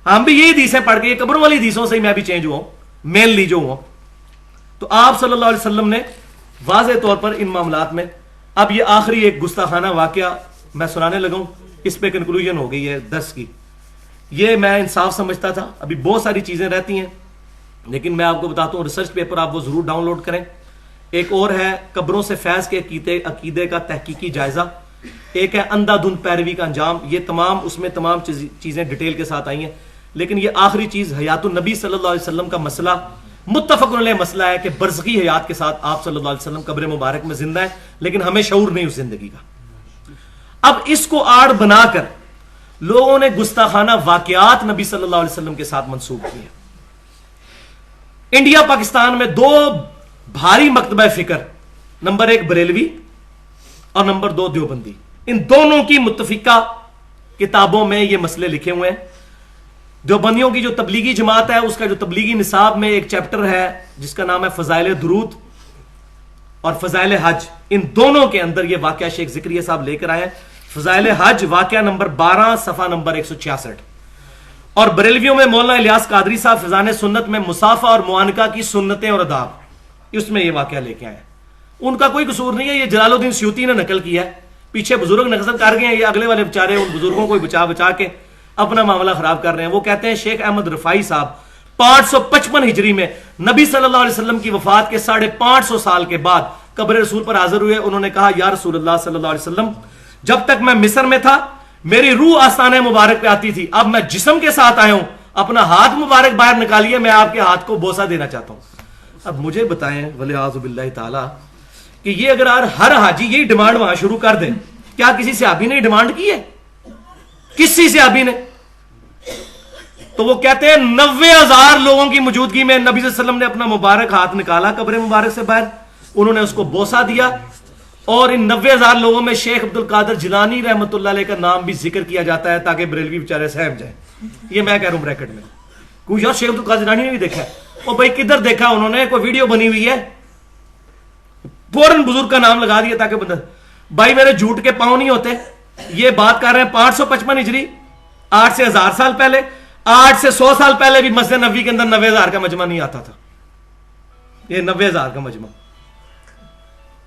Speaker 1: ہم بھی یہی حدیثیں پڑھ کے، یہ قبروں والی حدیثوں سے ہی میں بھی چینج ہوا ہوں، مینلی جو ہوا۔ تو آپ صلی اللہ علیہ وسلم نے واضح طور پر ان معاملات میں، اب یہ آخری ایک گستاخانہ واقعہ میں سنانے لگا ہوں، اس پہ کنکلوژن ہو گئی ہے درس کی۔ یہ میں انصاف سمجھتا تھا، ابھی بہت ساری چیزیں رہتی ہیں لیکن میں آپ کو بتاتا ہوں ریسرچ پیپر آپ وہ ضرور ڈاؤن لوڈ کریں۔ ایک اور ہے قبروں سے فیض کے عقیدے کا تحقیقی جائزہ، ایک ہے اندھا دھند پیروی کا انجام۔ یہ تمام اس میں تمام چیزیں ڈیٹیل کے ساتھ آئی ہیں، لیکن یہ آخری چیز حیات النبی صلی اللہ علیہ وسلم کا مسئلہ متفق علیہ مسئلہ ہے کہ برزخی حیات کے ساتھ آپ صلی اللہ علیہ وسلم قبر مبارک میں زندہ ہے، لیکن ہمیں شعور نہیں اس زندگی کا۔ اب اس کو آڑ بنا کر لوگوں نے گستاخانہ واقعات نبی صلی اللہ علیہ وسلم کے ساتھ منسوب کیے۔ انڈیا پاکستان میں 2 بھاری مکتبہ فکر، نمبر 1 بریلوی اور نمبر 2 دیوبندی، ان دونوں کی متفقہ کتابوں میں یہ مسئلے لکھے ہوئے ہیں۔ دیوبندیوں کی جو تبلیغی جماعت ہے اس کا جو تبلیغی نصاب میں ایک چیپٹر ہے جس کا نام ہے فضائل درود اور فضائل حج، ان دونوں کے اندر یہ واقعہ شیخ زکریا صاحب لے کر آئے ہیں۔ فضائل حج واقعہ نمبر 12 صفحہ نمبر 166، اور بریلویوں میں مولانا الیاس قادری صاحب فضائل سنت میں مصافحہ اور معانقہ کی سنتیں اور آداب، اس میں یہ واقعہ لے کے آئے ہیں۔ ان کا کوئی قصور نہیں ہے، یہ جلال الدین سیوطی نے نقل کیا ہے، پیچھے بزرگ نقل کر گئے ہیں، یہ اگلے والے بیچارے ان بزرگوں کو بچا کے اپنا معاملہ خراب کر رہے ہیں۔ وہ کہتے ہیں شیخ احمد رفائی صاحب 555 ہجری میں نبی صلی اللہ علیہ وسلم کی وفات کے 550 سال کے بعد قبر رسول پر حاضر ہوئے۔ انہوں نے کہا یا رسول اللہ صلی اللہ علیہ وسلم، جب تک میں مصر میں تھا میری روح آستانہ مبارک پہ آتی تھی، اب میں جسم کے ساتھ آیا ہوں، اپنا ہاتھ مبارک باہر نکالیے، میں آپ کے ہاتھ کو بوسہ دینا چاہتا ہوں۔ اب مجھے بتائیں ولیعوذ باللہ تعالی کہ یہ اگر ہر حاجی یہی ڈیمانڈ وہاں شروع کر دے، کیا کسی صحابی نے ڈیمانڈ کی ہے؟ کسی صحابی نے؟ تو وہ کہتے ہیں 90,000 لوگوں کی موجودگی میں نبی صلی اللہ علیہ وسلم نے اپنا مبارک ہاتھ نکالا قبر مبارک سے باہر، انہوں نے اس کو بوسہ دیا، اور ان 90,000 لوگوں میں شیخ عبد القادر جیلانی رحمۃ اللہ علیہ کا نام بھی ذکر کیا جاتا ہے تاکہ بریلوی بیچارے سہم جائیں۔ یہ میں کہہ رہا ہوں بریکٹ میں، کوئی یار شیخ عبد القادر جیلانی نے بھی دیکھا ہے، اور بھائی کدھر دیکھا انہوں نے؟ کوئی ویڈیو بنی ہوئی ہے؟ فوراً بزرگ کا نام لگا دیا تاکہ بندہ، بھائی میرے جھوٹ کے پاؤں نہیں ہوتے۔ یہ بات کر رہے ہیں 555 ہجری، 8 سے 1000 سال پہلے، 8 سے 100 سال پہلے بھی مسجد نبوی کے اندر 90,000 کا مجمع نہیں آتا تھا۔ یہ 90,000 کا مجمع،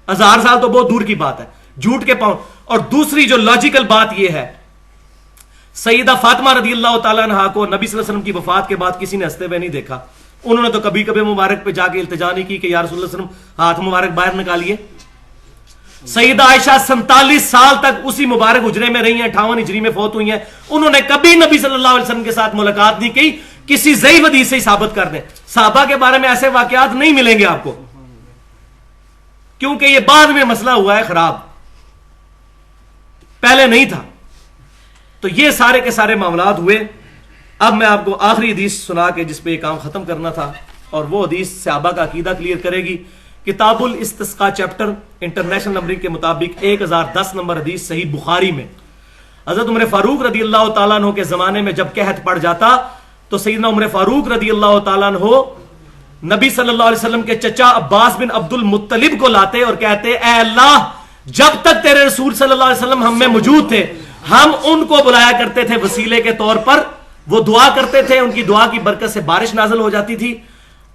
Speaker 1: 1000 سال تو بہت دور کی بات ہے، جھوٹ کے پاؤں۔ اور دوسری جو لاجیکل بات یہ ہے، سیدہ فاطمہ رضی اللہ تعالیٰ عنہا کو نبی صلی اللہ علیہ وسلم کی وفات کے بعد کسی نے ہنستے ہوئے نہیں دیکھا، انہوں نے تو کبھی کبھی مبارک پہ جا کے التجا نہیں کی کہ یا رسول اللہ صلی اللہ علیہ وسلم ہاتھ مبارک باہر نکالیے۔ سیدہ عائشہ 47 سال تک اسی مبارک حجرے میں رہی ہیں، 58 ہجری میں فوت ہوئی ہیں، انہوں نے کبھی نبی صلی اللہ علیہ وسلم کے ساتھ ملاقات نہیں کی کسی ضعیف حدیث سے ہی ثابت کر دیں. صحابہ کے بارے میں ایسے واقعات نہیں ملیں گے آپ کو، کیونکہ یہ بعد میں مسئلہ ہوا ہے خراب، پہلے نہیں تھا. تو یہ سارے کے سارے معاملات ہوئے. اب میں آپ کو آخری حدیث سنا کے جس پہ یہ کام ختم کرنا تھا، اور وہ حدیث صحابہ کا عقیدہ کلیئر کرے گی. کتاب الاستسقاء چیپٹر انٹرنیشنل نمبرنگ کے مطابق 1010 نمبر حدیث صحیح بخاری میں، حضرت عمر فاروق رضی اللہ تعالیٰ عنہ کے زمانے میں جب قحط پڑ جاتا تو سیدنا عمر فاروق رضی اللہ تعالیٰ عنہ نبی صلی اللہ علیہ وسلم کے چچا عباس بن عبد المطلب کو لاتے اور کہتے اے اللہ، جب تک تیرے رسول صلی اللہ علیہ وسلم ہم میں موجود تھے ہم ان کو بلایا کرتے تھے وسیلے کے طور پر، وہ دعا کرتے تھے، ان کی دعا کی برکت سے بارش نازل ہو جاتی تھی.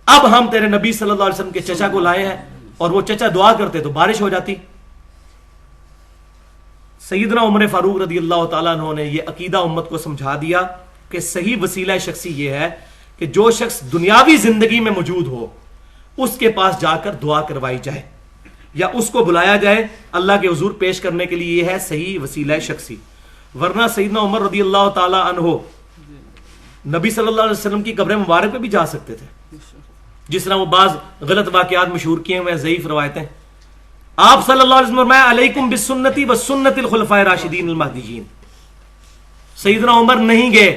Speaker 1: اب ہم تیرے نبی صلی اللہ علیہ وسلم کے چچا کو لائے ہیں اور وہ چچا دعا کرتے تو بارش ہو جاتی. سیدنا عمر فاروق رضی اللہ تعالیٰ عنہ نے یہ عقیدہ امت کو سمجھا دیا کہ صحیح وسیلہ شخصی یہ ہے کہ جو شخص دنیاوی زندگی میں موجود ہو اس کے پاس جا کر دعا کروائی جائے یا اس کو بلایا جائے اللہ کے حضور پیش کرنے کے لیے. یہ ہے صحیح وسیلہ شخصی. ورنہ سیدنا عمر رضی اللہ تعالیٰ عنہ نبی صلی اللہ علیہ وسلم کی قبر مبارک پہ بھی جا سکتے تھے، جس طرح وہ بعض غلط واقعات مشہور کیے ہوئے ضعیف روایتیں. آپ صلی اللہ علیہ وسلم فرمایا علیکم بسنتی و سنت الخلفاء الراشدین المہدیین. سیدنا عمر نہیں گئے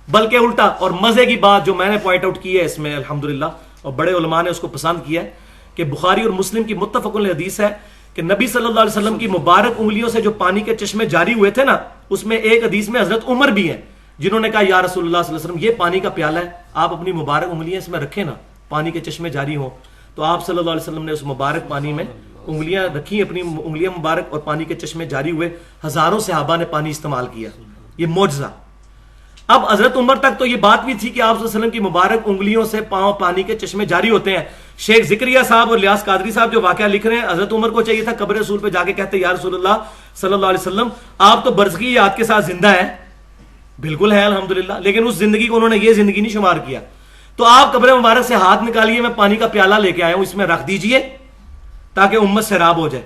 Speaker 1: بلکہ الٹا. اور مزے کی بات جو میں نے پوائنٹ آؤٹ کی ہے اس میں الحمدللہ، اور بڑے علماء نے اس کو پسند کیا ہے، کہ بخاری اور مسلم کی متفق علیہ حدیث ہے کہ نبی صلی اللہ علیہ وسلم کی مبارک انگلیوں سے جو پانی کے چشمے جاری ہوئے تھے نا، اس میں ایک حدیث میں حضرت عمر بھی ہیں جنہوں نے کہا یا رسول اللہ صلی اللہ علیہ وسلم یہ پانی کا پیالہ ہے، آپ اپنی مبارک انگلیاں اس میں رکھیں نا، پانی کے چشمے جاری ہوں. تو آپ صلی اللہ علیہ وسلم نے اس مبارک پانی میں انگلیاں رکھی، اپنی انگلیاں مبارک، اور پانی کے چشمے جاری ہوئے. ہزاروں صحابہ نے پانی استعمال کیا. یہ معجزہ. اب حضرت عمر تک تو یہ بات بھی تھی کہ آپ صلی اللہ علیہ وسلم کی مبارک انگلیوں سے پاؤں پانی کے چشمے جاری ہوتے ہیں. شیخ زکریہ صاحب اور الیاس قادری صاحب جو واقعہ لکھ رہے ہیں، حضرت عمر کو چاہیے تھا قبر رسول پہ جا کے کہتے یا رسول اللہ صلی اللہ علیہ وسلم آپ تو برزخی یاد کے ساتھ زندہ ہیں. بالکل ہے الحمدللہ، لیکن اس زندگی کو انہوں نے یہ زندگی نہیں شمار کیا. تو آپ قبر مبارک سے ہاتھ نکالیے، میں پانی کا پیالہ لے کے آیا ہوں، اس میں رکھ دیجئے تاکہ امت سیراب ہو جائے.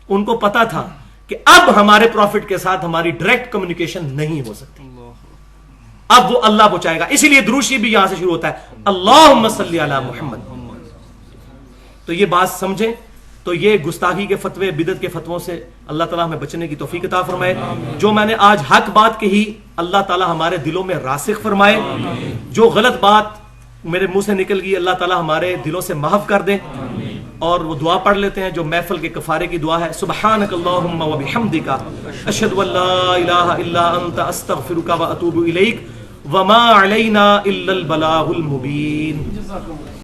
Speaker 1: ان کو پتا تھا کہ اب ہمارے پروفٹ کے ساتھ ہماری ڈائریکٹ کمیونیکیشن نہیں ہو سکتی، اب وہ اللہ پہنچائے گا. اسی لیے درود شریف بھی یہاں سے شروع ہوتا ہے اللہم صلی علی محمد. تو یہ بات سمجھیں. تو یہ گستاخی کے فتوے، بدعت کے فتووں سے اللہ تعالیٰ ہمیں بچنے کی توفیق عطا فرمائے. جو میں نے آج حق بات کہی اللہ تعالیٰ ہمارے دلوں میں راسخ فرمائے. جو غلط بات میرے منہ سے نکل گئی اللہ تعالیٰ ہمارے دلوں سے محو کر دے. اور وہ دعا پڑھ لیتے ہیں جو محفل کے کفارے کی دعا ہے. سبحانک اللہم و بحمدک اشہد ان لا الہ الا انت استغفرک و اتوب الیک وما علینا الا البلاغ المبین.